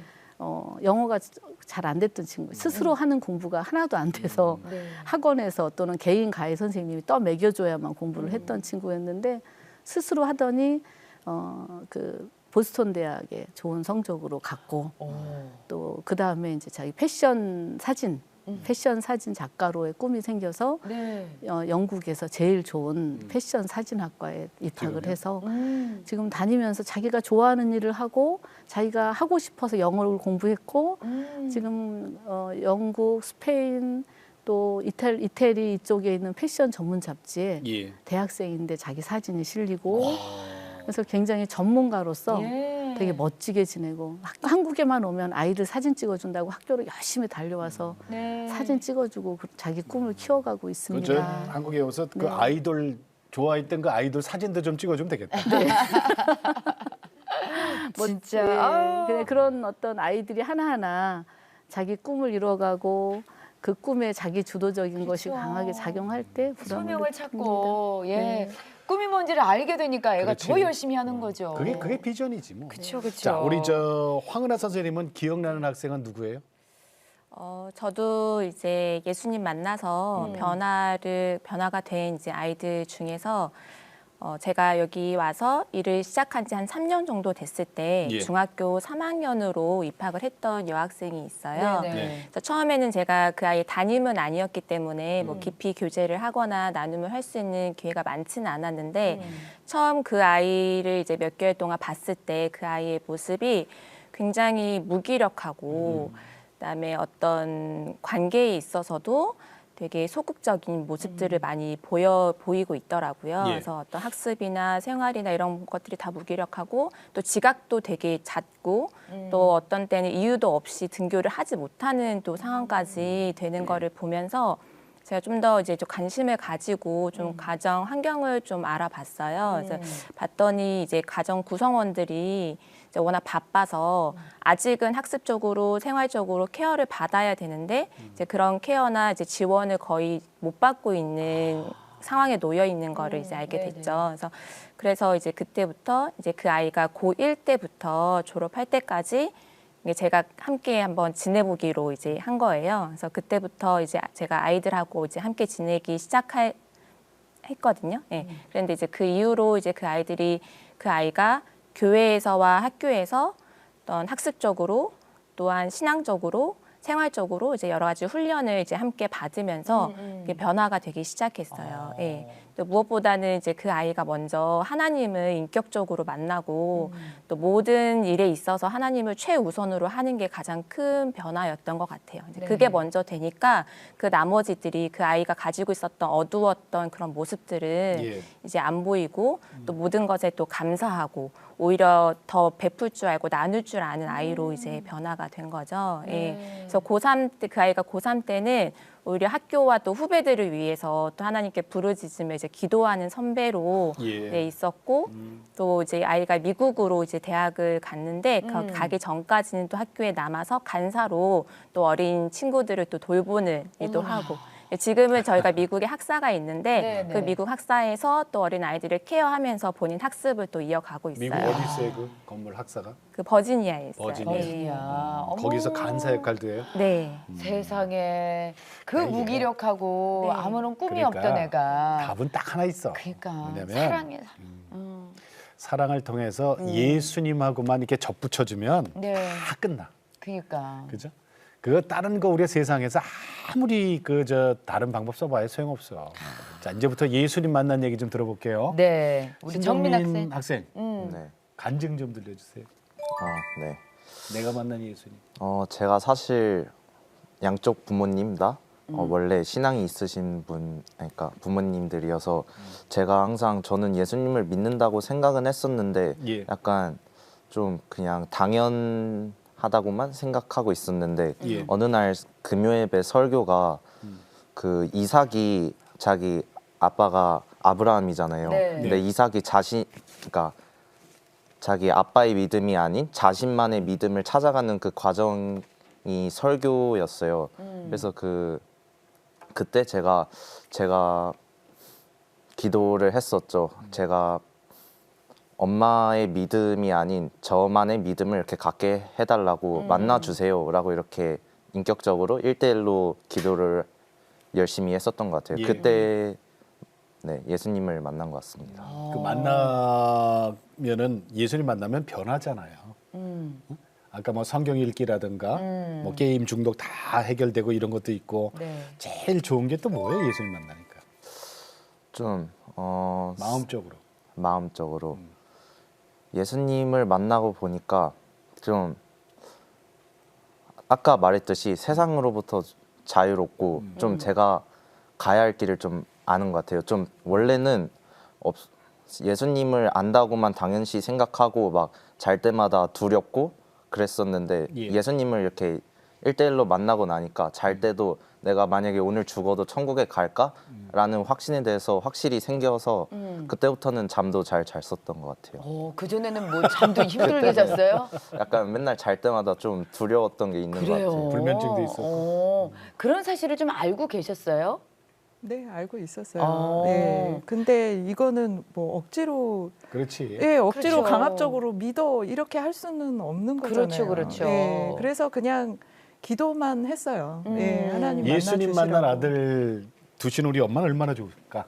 영어가 잘 안 됐던 친구, 스스로 하는 공부가 하나도 안 돼서 네. 학원에서 또는 개인 가해 선생님이 떠 먹여줘야만 공부를 했던 친구였는데 스스로 하더니 그 보스턴 대학에 좋은 성적으로 갔고 또 그 다음에 이제 자기 패션 사진 작가로의 꿈이 생겨서 네. 영국에서 제일 좋은 패션 사진학과에 입학을 해서 지금 다니면서 자기가 좋아하는 일을 하고 자기가 하고 싶어서 영어를 공부했고 지금 영국, 스페인 또 이태리 이쪽에 있는 패션 전문 잡지에 예. 대학생인데 자기 사진이 실리고 그래서 굉장히 전문가로서 예. 되게 멋지게 지내고 한국에만 오면 아이들 사진 찍어준다고 학교로 열심히 달려와서 네. 사진 찍어주고 자기 꿈을 키워가고 있습니다. 그저 한국에 와서 그 아이돌 좋아했던 그 아이돌 사진도 좀 찍어주면 되겠다. 진짜. 네. 아우. 그래, 그런 어떤 아이들이 하나하나 자기 꿈을 이뤄가고 그 꿈에 자기 주도적인 것이 그렇죠. 강하게 작용할 때 보람을 소명을 느낍니다. 찾고 예. 네. 꿈이 뭔지를 알게 되니까 애가 그렇지. 더 열심히 하는 거죠. 그게 비전이지 뭐. 그렇죠, 그렇죠. 자, 우리 저 황은하 선생님은 기억나는 학생은 누구예요? 저도 이제 예수님 만나서 변화가 된 이제 아이들 중에서 제가 여기 와서 일을 시작한 지 한 3년 정도 됐을 때 예. 중학교 3학년으로 입학을 했던 여학생이 있어요. 네네. 네. 그래서 처음에는 제가 그 아이의 담임은 아니었기 때문에 뭐 깊이 교제를 하거나 나눔을 할 수 있는 기회가 많지는 않았는데 처음 그 아이를 이제 몇 개월 동안 봤을 때 그 아이의 모습이 굉장히 무기력하고 그다음에 어떤 관계에 있어서도 되게 소극적인 모습들을 많이 보이고 있더라고요. 예. 그래서 어떤 학습이나 생활이나 이런 것들이 다 무기력하고 또 지각도 되게 잦고 또 어떤 때는 이유도 없이 등교를 하지 못하는 또 상황까지 되는 거를 보면서 제가 좀 더 이제 좀 관심을 가지고 좀 가정 환경을 좀 알아봤어요. 그래서 봤더니 이제 가정 구성원들이 이제 워낙 바빠서 아직은 학습적으로 생활적으로 케어를 받아야 되는데 이제 그런 케어나 이제 지원을 거의 못 받고 있는 상황에 놓여 있는 거를 이제 알게 네네. 됐죠. 그래서 이제 그때부터 이제 그 아이가 고1 때부터 졸업할 때까지 이게 제가 함께 한번 지내보기로 이제 한 거예요. 그래서 그때부터 이제 제가 아이들하고 이제 함께 지내기 했거든요. 예. 그런데 이제 그 이후로 이제 그 아이가 교회에서와 학교에서 어떤 학습적으로 또한 신앙적으로 생활적으로 이제 여러 가지 훈련을 이제 함께 받으면서 이게 변화가 되기 시작했어요. 예. 또 무엇보다는 이제 그 아이가 먼저 하나님을 인격적으로 만나고 또 모든 일에 있어서 하나님을 최우선으로 하는 게 가장 큰 변화였던 것 같아요. 이제 네. 그게 먼저 되니까 그 나머지들이 그 아이가 가지고 있었던 어두웠던 그런 모습들은 예. 이제 안 보이고 또 모든 것에 또 감사하고 오히려 더 베풀 줄 알고 나눌 줄 아는 아이로 이제 변화가 된 거죠. 예. 그래서 고3 때 그 아이가 고3 때는 오히려 학교와 또 후배들을 위해서 또 하나님께 부르짖으며 이제 기도하는 선배로 예. 네, 있었고 또 이제 아이가 미국으로 이제 대학을 갔는데 그 가기 전까지는 또 학교에 남아서 간사로 또 어린 친구들을 또 돌보는 일도 하고 지금은 저희가 미국에 학사가 있는데 네, 그 네. 미국 학사에서 또 어린 아이들을 케어하면서 본인 학습을 또 이어가고 있어요. 미국 어디 있어요 그 건물 학사가? 그 버지니아에 있어요. 버지니아. 버지니아. 어머. 거기서 간사 역할도 해요? 네. 세상에 그 야, 이게. 무기력하고 네. 아무런 꿈이 그러니까 없던 애가 답은 딱 하나 있어. 그러니까 왜냐면 사랑해. 사랑을 통해서 예수님하고만 이렇게 접붙여주면 네. 다 끝나. 그러니까. 그죠? 그 다른 거 우리가 세상에서 아무리 그 저 다른 방법 써봐야 소용없어. 자 이제부터 예수님 만난 얘기 좀 들어볼게요. 네. 우리 정민 학생. 학생 네. 간증 좀 들려주세요. 네. 내가 만난 예수님. 제가 사실 양쪽 부모님 다 원래 신앙이 있으신 분, 그러니까 부모님들이어서 제가 항상 저는 예수님을 믿는다고 생각은 했었는데 예. 약간 좀 그냥 당연하다고만 생각하고 있었는데 예. 어느 날 금요예배 설교가 그 이삭이 자기 아빠가 아브라함이잖아요. 네. 근데 이삭이 그러니까 자기 아빠의 믿음이 아닌 자신만의 믿음을 찾아가는 그 과정이 설교였어요. 그래서 그때 제가 기도를 했었죠. 제가 엄마의 믿음이 아닌 저만의 믿음을 이렇게 갖게 해달라고 만나주세요라고 이렇게 인격적으로 1대1로 기도를 열심히 했었던 것 같아요. 예. 그때 네, 예수님을 만난 것 같습니다. 그 만나면은 예수님 만나면 변하잖아요. 아까 뭐 성경 읽기라든가 뭐 게임 중독 다 해결되고 이런 것도 있고 네. 제일 좋은 게 또 뭐예요? 예수님 만나니까 좀 마음적으로. 예수님을 만나고 보니까 좀 아까 말했듯이 세상으로부터 자유롭고 좀 제가 가야 할 길을 좀 아는 것 같아요. 좀 원래는 예수님을 안다고만 당연시 생각하고 막 잘 때마다 두렵고 그랬었는데 예. 예수님을 이렇게 1대1로 만나고 나니까 잘 때도 내가 만약에 오늘 죽어도 천국에 갈까라는 확신에 대해서 확실히 생겨서 그때부터는 잠도 잘 잤었던 것 같아요. 그전에는 뭐 잠도 힘들게 잤어요? 약간 맨날 잘 때마다 좀 두려웠던 게 있는 것 같아요. 불면증도 있었고. 그런 사실을 좀 알고 계셨어요? 네, 알고 있었어요. 어. 네. 근데 이거는 뭐 억지로 그렇지. 예, 억지로 그렇죠. 강압적으로 믿어 이렇게 할 수는 없는 거잖아요. 그렇죠, 그렇죠. 네, 그래서 그냥 기도만 했어요. 네, 하나님 예수님 만나주시라고. 만난 아들 두신 우리 엄마는 얼마나 좋을까?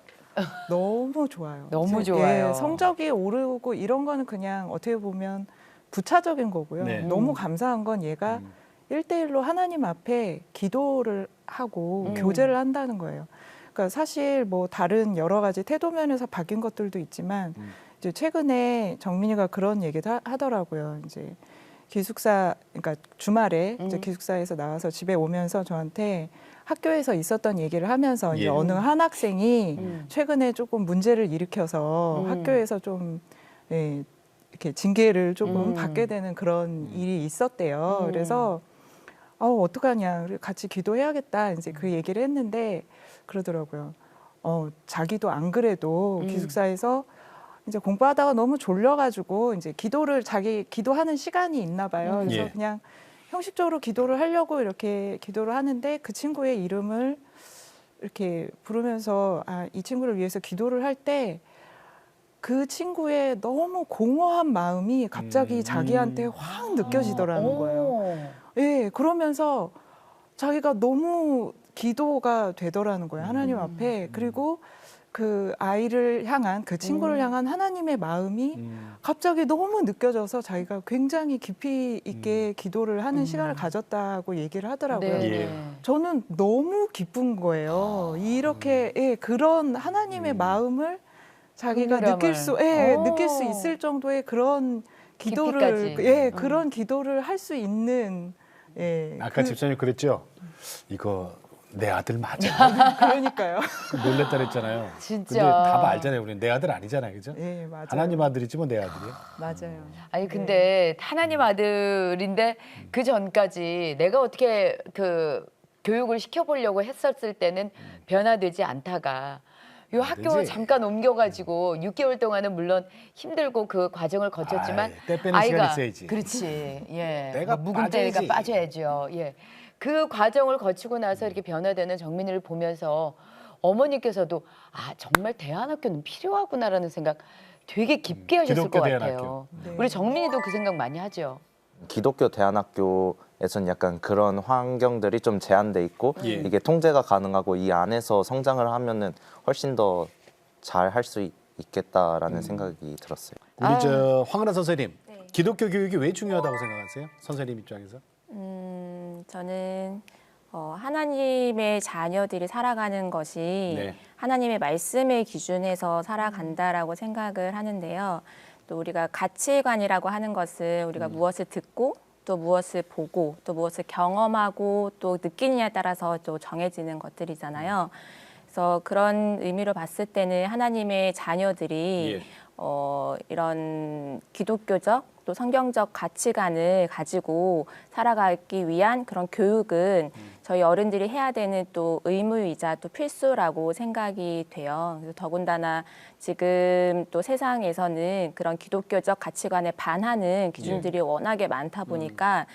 너무 좋아요. 너무 제- 좋아요. 예, 성적이 오르고 이런 거는 그냥 어떻게 보면 부차적인 거고요. 네. 너무 감사한 건 얘가 1대1로 하나님 앞에 기도를 하고 교제를 한다는 거예요. 그러니까 사실 뭐 다른 여러 가지 태도 면에서 바뀐 것들도 있지만 이제 최근에 정민이가 그런 얘기도 하더라고요. 이제 기숙사, 그러니까 주말에 이제 기숙사에서 나와서 집에 오면서 저한테 학교에서 있었던 얘기를 하면서 이제 예. 어느 한 학생이 최근에 조금 문제를 일으켜서 학교에서 좀 예, 이렇게 징계를 조금 받게 되는 그런 일이 있었대요. 그래서 어떡하냐, 같이 기도해야겠다. 이제 그 얘기를 했는데 그러더라고요. 자기도 안 그래도 기숙사에서 이제 공부하다가 너무 졸려가지고 이제 자기 기도하는 시간이 있나 봐요. 그래서 예. 그냥 형식적으로 기도를 하려고 이렇게 기도를 하는데 그 친구의 이름을 이렇게 부르면서 이 친구를 위해서 기도를 할 때 그 친구의 너무 공허한 마음이 갑자기 자기한테 확 느껴지더라는 거예요. 예, 그러면서 자기가 너무 기도가 되더라는 거예요. 하나님 앞에. 그리고 그 아이를 향한 그 친구를 향한 하나님의 마음이 갑자기 너무 느껴져서 자기가 굉장히 깊이 있게 기도를 하는 시간을 가졌다고 얘기를 하더라고요. 네. 예. 저는 너무 기쁜 거예요. 이렇게 예, 그런 하나님의 마음을 자기가 긍휼함을. 느낄 수 있을 정도의 그런 기도를 깊이까지. 그런 기도를 할 수 있는 아까 집사님 그랬죠? 이거 내 아들 맞아. 그러니까요. 놀랬다 그랬잖아요. 진짜. 근데 답 알잖아요. 우리는 내 아들 아니잖아요. 그죠? 예, 맞아요. 하나님 아들이지 뭐 내 아들이에요. 맞아요. 아니 근데 하나님 아들인데 그 전까지 내가 어떻게 그 교육을 시켜보려고 했었을 때는 변화되지 않다가 요 학교 되지. 잠깐 옮겨가지고 6개월 동안은 물론 힘들고 그 과정을 거쳤지만 아이, 때 빼는 시간이 있어야지. 그렇지. 예. 때가 뭐 묵은 때가 빠져야지. 빠져야죠. 예. 그 과정을 거치고 나서 이렇게 변화되는 정민이를 보면서 어머니께서도 아 정말 대안학교는 필요하구나라는 생각 되게 깊게 하셨을 기독교 것 대안학교. 같아요. 네. 우리 정민이도 그 생각 많이 하죠. 기독교 대안학교에서는 약간 그런 환경들이 좀 제한돼 있고 예. 이게 통제가 가능하고 이 안에서 성장을 하면은 훨씬 더 잘 할 수 있겠다라는 생각이 들었어요. 우리 저 황은하 선생님, 네. 기독교 교육이 왜 중요하다고 생각하세요? 선생님 입장에서? 저는 하나님의 자녀들이 살아가는 것이 네. 하나님의 말씀의 기준에서 살아간다라고 생각을 하는데요. 또 우리가 가치관이라고 하는 것은 우리가 무엇을 듣고 또 무엇을 보고 또 무엇을 경험하고 또 느끼느냐에 따라서 또 정해지는 것들이잖아요. 그래서 그런 의미로 봤을 때는 하나님의 자녀들이 예. 이런 기독교적 또 성경적 가치관을 가지고 살아가기 위한 그런 교육은 저희 어른들이 해야 되는 또 의무이자 또 필수라고 생각이 돼요. 그래서 더군다나 지금 또 세상에서는 그런 기독교적 가치관에 반하는 기준들이 워낙에 많다 보니까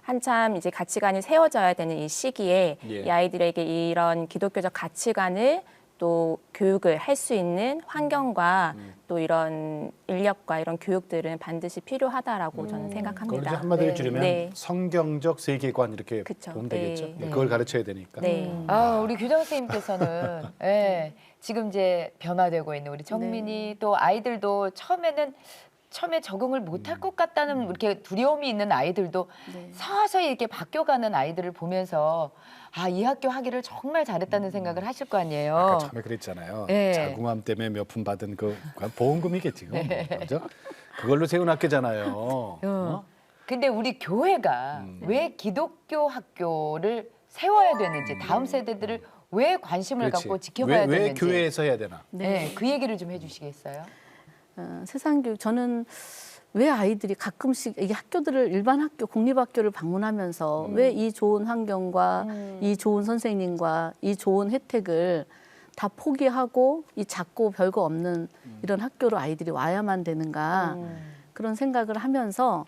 한참 이제 가치관이 세워져야 되는 이 시기에 예. 이 아이들에게 이런 기독교적 가치관을 또 교육을 할 수 있는 환경과 또 이런 인력과 이런 교육들은 반드시 필요하다라고 저는 그걸 생각합니다. 이제 한마디로 네. 줄이면 네. 성경적 세계관 이렇게 그쵸. 보면 되겠죠. 네. 네, 그걸 가르쳐야 되니까. 네. 아, 우리 교장 선생님께서는 예, 지금 이제 변화되고 있는 우리 정민이 또 아이들도 처음에 적응을 못할 것 같다는 이렇게 두려움이 있는 아이들도 네. 서서히 이렇게 바뀌어가는 아이들을 보면서 아, 이 학교 하기를 정말 잘했다는 생각을 하실 거 아니에요. 아까 처음에 그랬잖아요. 네. 자궁암 때문에 몇 푼 받은 그 보험금이겠지. 그건 뭐, 그죠? 그걸로 세운 학교잖아요. 어? 근데 우리 교회가 왜 기독교 학교를 세워야 되는지 다음 세대들을 왜 관심을 그렇지. 갖고 지켜봐야 왜 되는지 교회에서 해야 되나? 네, 그 얘기를 좀 해주시겠어요? 세상 교육 저는 왜 아이들이 가끔씩 이게 학교들을 일반 학교 공립학교를 방문하면서 왜 이 좋은 환경과 이 좋은 선생님과 이 좋은 혜택을 다 포기하고 이 작고 별거 없는 이런 학교로 아이들이 와야만 되는가 그런 생각을 하면서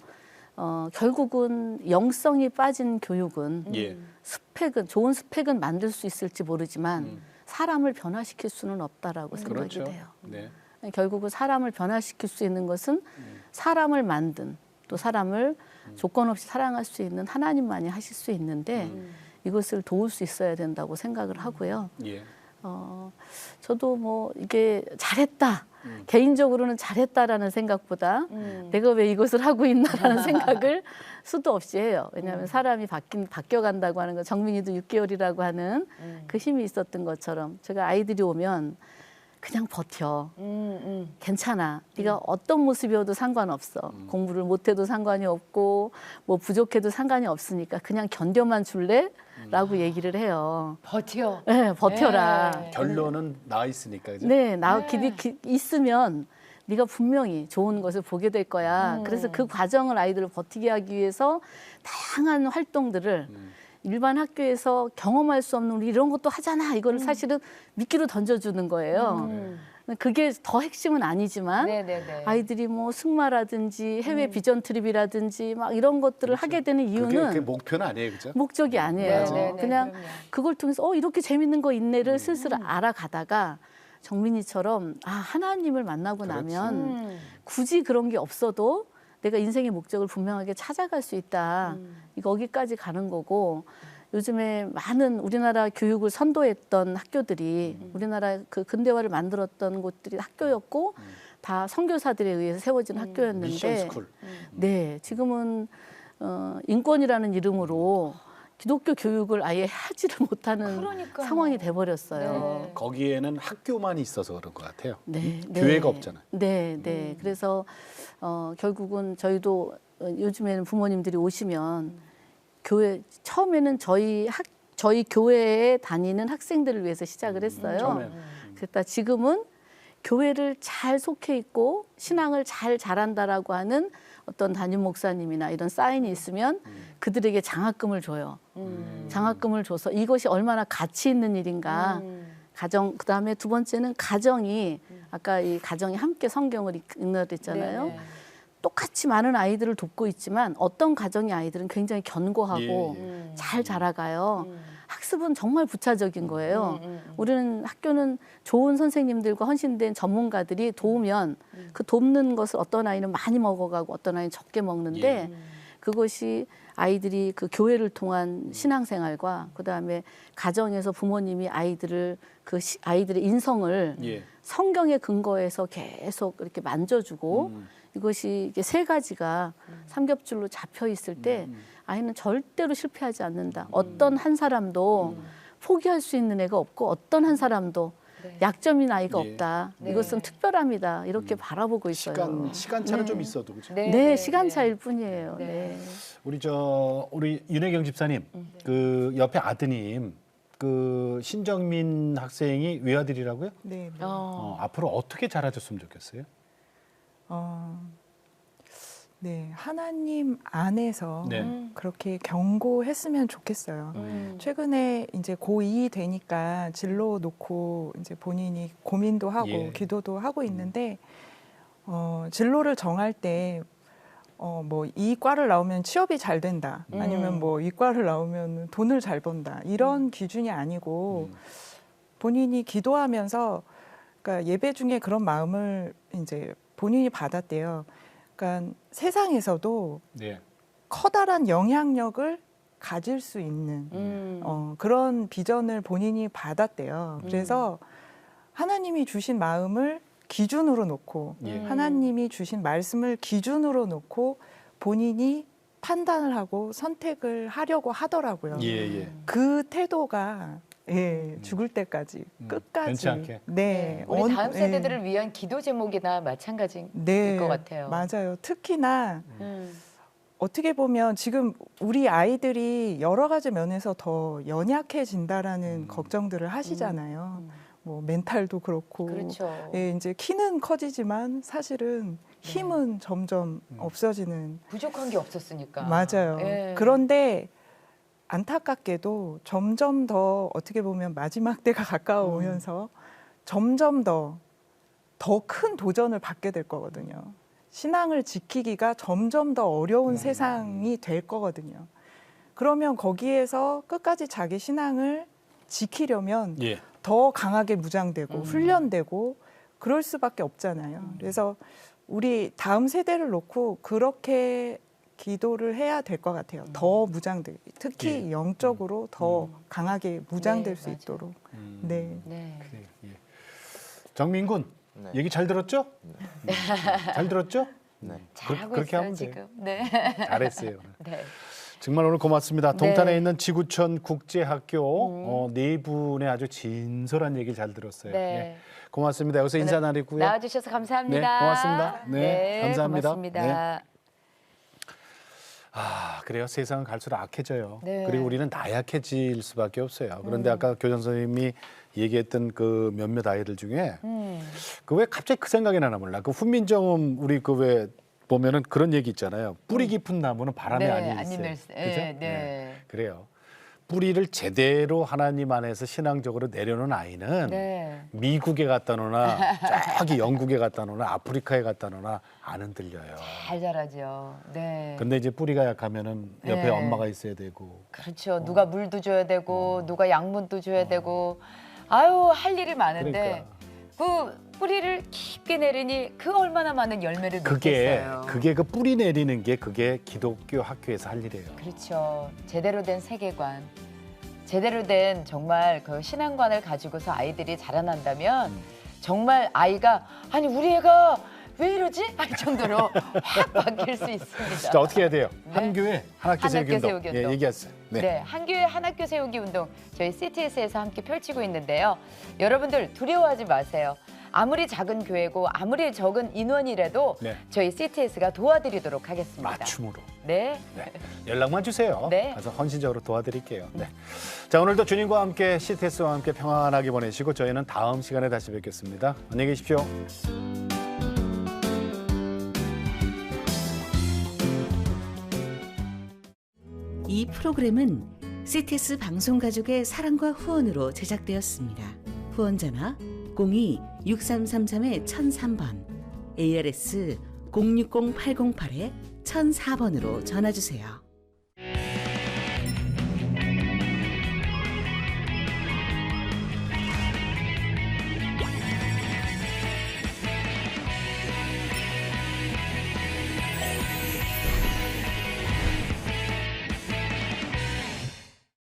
결국은 영성이 빠진 교육은 예. 스펙은 좋은 스펙은 만들 수 있을지 모르지만 사람을 변화시킬 수는 없다라고 생각이 그렇죠. 돼요. 네. 결국은 사람을 변화시킬 수 있는 것은 사람을 만든 또 사람을 조건 없이 사랑할 수 있는 하나님만이 하실 수 있는데 이것을 도울 수 있어야 된다고 생각을 하고요. 예. 저도 뭐 이게 잘했다. 개인적으로는 잘했다라는 생각보다 내가 왜 이것을 하고 있나라는 생각을 수도 없이 해요. 왜냐하면 사람이 바뀌어간다고 하는 거 정민이도 6개월이라고 하는 그 힘이 있었던 것처럼 제가 아이들이 오면 그냥 버텨. 괜찮아. 네가 어떤 모습이어도 상관없어. 공부를 못해도 상관이 없고 뭐 부족해도 상관이 없으니까 그냥 견뎌만 줄래? 라고 얘기를 해요. 버텨. 네, 버텨라. 네. 결론은 나와 있으니까. 그죠? 네, 있으면 네가 분명히 좋은 것을 보게 될 거야. 그래서 그 과정을 아이들을 버티게 하기 위해서 다양한 활동들을 일반 학교에서 경험할 수 없는 우리 이런 것도 하잖아. 이거를 사실은 미끼로 던져주는 거예요. 그게 더 핵심은 아니지만 네네네. 아이들이 뭐 승마라든지 해외 비전 트립이라든지 막 이런 것들을 하게 되는 그게 이유는 목표는 아니에요, 그죠? 목적이 아니에요. 네네네, 그냥 그럼요. 그걸 통해서 이렇게 재밌는 거 있네를 슬슬 알아가다가 정민이처럼 하나님을 만나고 나면 굳이 그런 게 없어도 내가 인생의 목적을 분명하게 찾아갈 수 있다. 이거 거기까지 가는 거고 요즘에 많은 우리나라 교육을 선도했던 학교들이 우리나라 그 근대화를 만들었던 곳들이 학교였고 다 선교사들에 의해서 세워진 미션 학교였는데 스쿨. 네, 지금은 인권이라는 이름으로 기독교 교육을 아예 하지를 못하는 그러니까요. 상황이 돼버렸어요. 네. 거기에는 학교만 있어서 그런 것 같아요. 네, 교회가 없잖아요. 네, 네. 그래서 결국은 저희도 요즘에는 부모님들이 오시면 교회 처음에는 저희 교회에 다니는 학생들을 위해서 시작을 했어요. 처음엔. 그랬다 지금은 교회를 잘 속해 있고 신앙을 잘 잘한다라고 하는 어떤 담임 목사님이나 이런 사인이 있으면 그들에게 장학금을 줘요. 장학금을 줘서 이것이 얼마나 가치 있는 일인가. 가정 그다음에 두 번째는 가정이 아까 이 가정이 함께 성경을 읽는다 그랬잖아요. 네네. 똑같이 많은 아이들을 돕고 있지만 어떤 가정의 아이들은 굉장히 견고하고 예, 잘 자라가요. 학습은 정말 부차적인 거예요. 우리는 학교는 좋은 선생님들과 헌신된 전문가들이 도우면 그 돕는 것을 어떤 아이는 많이 먹어가고 어떤 아이는 적게 먹는데 그것이 아이들이 그 교회를 통한 신앙생활과 그다음에 가정에서 부모님이 아이들을 아이들의 인성을 예. 성경의 근거에서 계속 이렇게 만져주고 이것이 이게 세 가지가 삼겹줄로 잡혀 있을 때 아이는 절대로 실패하지 않는다. 어떤 한 사람도 포기할 수 있는 애가 없고 어떤 한 사람도 네. 약점인 아이가 예. 없다. 네. 이것은 특별합니다. 이렇게 바라보고 있어요. 시간차는 네. 좀 있어도 그죠? 네, 시간 차일 뿐이에요. 네. 네. 우리 윤혜경 집사님 그 옆에 아드님 그 신정민 학생이 외아들이라고요? 네. 네. 앞으로 어떻게 자라줬으면 좋겠어요? 네, 하나님 안에서 네. 그렇게 경고했으면 좋겠어요. 최근에 이제 고2 되니까 진로 놓고 이제 본인이 고민도 하고 예. 기도도 하고 있는데 진로를 정할 때 뭐 이 과를 나오면 취업이 잘 된다. 아니면 뭐 이 과를 나오면 돈을 잘 번다. 이런 기준이 아니고 본인이 기도하면서 그러니까 예배 중에 그런 마음을 이제 본인이 받았대요. 그러니까 세상에서도 네. 커다란 영향력을 가질 수 있는 그런 비전을 본인이 받았대요. 그래서 하나님이 주신 마음을 기준으로 놓고 예. 하나님이 주신 말씀을 기준으로 놓고 본인이 판단을 하고 선택을 하려고 하더라고요. 예, 예. 그 태도가 죽을 때까지 끝까지 괜찮게. 네, 우리 다음 예. 세대들을 위한 기도 제목이나 마찬가지일 네, 것 같아요. 맞아요. 특히나 음. 어떻게 보면 지금 우리 아이들이 여러 가지 면에서 더 연약해진다라는 걱정들을 하시잖아요. 뭐 멘탈도 그렇고, 그렇죠. 예, 이제 키는 커지지만 사실은 힘은 점점 없어지는. 부족한 게 없었으니까. 맞아요. 예. 그런데 안타깝게도 점점 더 어떻게 보면 마지막 때가 가까워오면서 점점 더 큰 도전을 받게 될 거거든요. 신앙을 지키기가 점점 더 어려운 세상이 될 거거든요. 그러면 거기에서 끝까지 자기 신앙을 지키려면 예. 더 강하게 무장되고 훈련되고 그럴 수밖에 없잖아요. 그래서 우리 다음 세대를 놓고 그렇게 기도를 해야 될 것 같아요. 더 무장돼, 특히 영적으로 더 강하게 무장될 네, 수 맞아요. 있도록. 네. 네. 그래요. 예. 정민군 네. 얘기 잘 들었죠? 잘 들었죠? 네. 잘하고 그렇게 있어요 하면 돼요. 지금. 네. 잘했어요. 네. 정말 오늘 고맙습니다. 네. 동탄에 있는 지구촌 국제학교 네 분의 아주 진솔한 얘기 잘 들었어요. 네. 예. 고맙습니다. 여기서 인사 나누고요. 나와주셔서 감사합니다. 네, 고맙습니다. 네, 감사합니다. 고맙습니다. 그래요. 세상은 갈수록 악해져요. 네. 그리고 우리는 나약해질 수밖에 없어요. 그런데 아까 교장 선생님이 얘기했던 그 몇몇 아이들 중에 그 왜 갑자기 그 생각이 나나 몰라. 그 훈민정음 우리 그 왜 보면은 그런 얘기 있잖아요. 뿌리 깊은 나무는 바람에 네, 안 안 일세. 일세. 그죠? 네, 네. 그래요. 뿌리를 제대로 하나님 안에서 신앙적으로 내려놓은 아이는 네. 미국에 갔다 노나 저기 영국에 갔다 노나 아프리카에 갔다 노나 안 흔들려요. 잘 자라죠. 네. 근데 이제 뿌리가 약하면은 옆에 네. 엄마가 있어야 되고 그렇죠. 누가 물도 줘야 되고 누가 양분도 줘야 되고 아유 할 일이 많은데 그 뿌리를 깊게 내리니 그 얼마나 많은 열매를 맺겠어요. 그게 그 뿌리 내리는 게 그게 기독교 학교에서 할 일이에요. 그렇죠. 제대로 된 세계관. 제대로 된 정말 그 신앙관을 가지고서 아이들이 자라난다면 정말 아이가 아니 우리 애가 왜 이러지? 할 정도로 확 바뀔 수 있습니다. 자, 어떻게 해야 돼요? 네. 한 교회 한 학교 세우기 운동. 세우기 예, 운동. 얘기하세요. 네. 한 교회 한 학교 세우기 운동 저희 CTS에서 함께 펼치고 있는데요. 여러분들 두려워하지 마세요. 아무리 작은 교회고 아무리 적은 인원이라도 네. 저희 CTS가 도와드리도록 하겠습니다. 맞춤으로. 네. 네. 연락만 주세요. 네. 가서 헌신적으로 도와드릴게요. 네. 자, 오늘도 주님과 함께 CTS와 함께 평안하게 보내시고 저희는 다음 시간에 다시 뵙겠습니다. 안녕히 계십시오. 이 프로그램은 CTS 방송가족의 사랑과 후원으로 제작되었습니다. 후원전화 02-6333-1003번, ARS 060-808-1004번으로 전화주세요.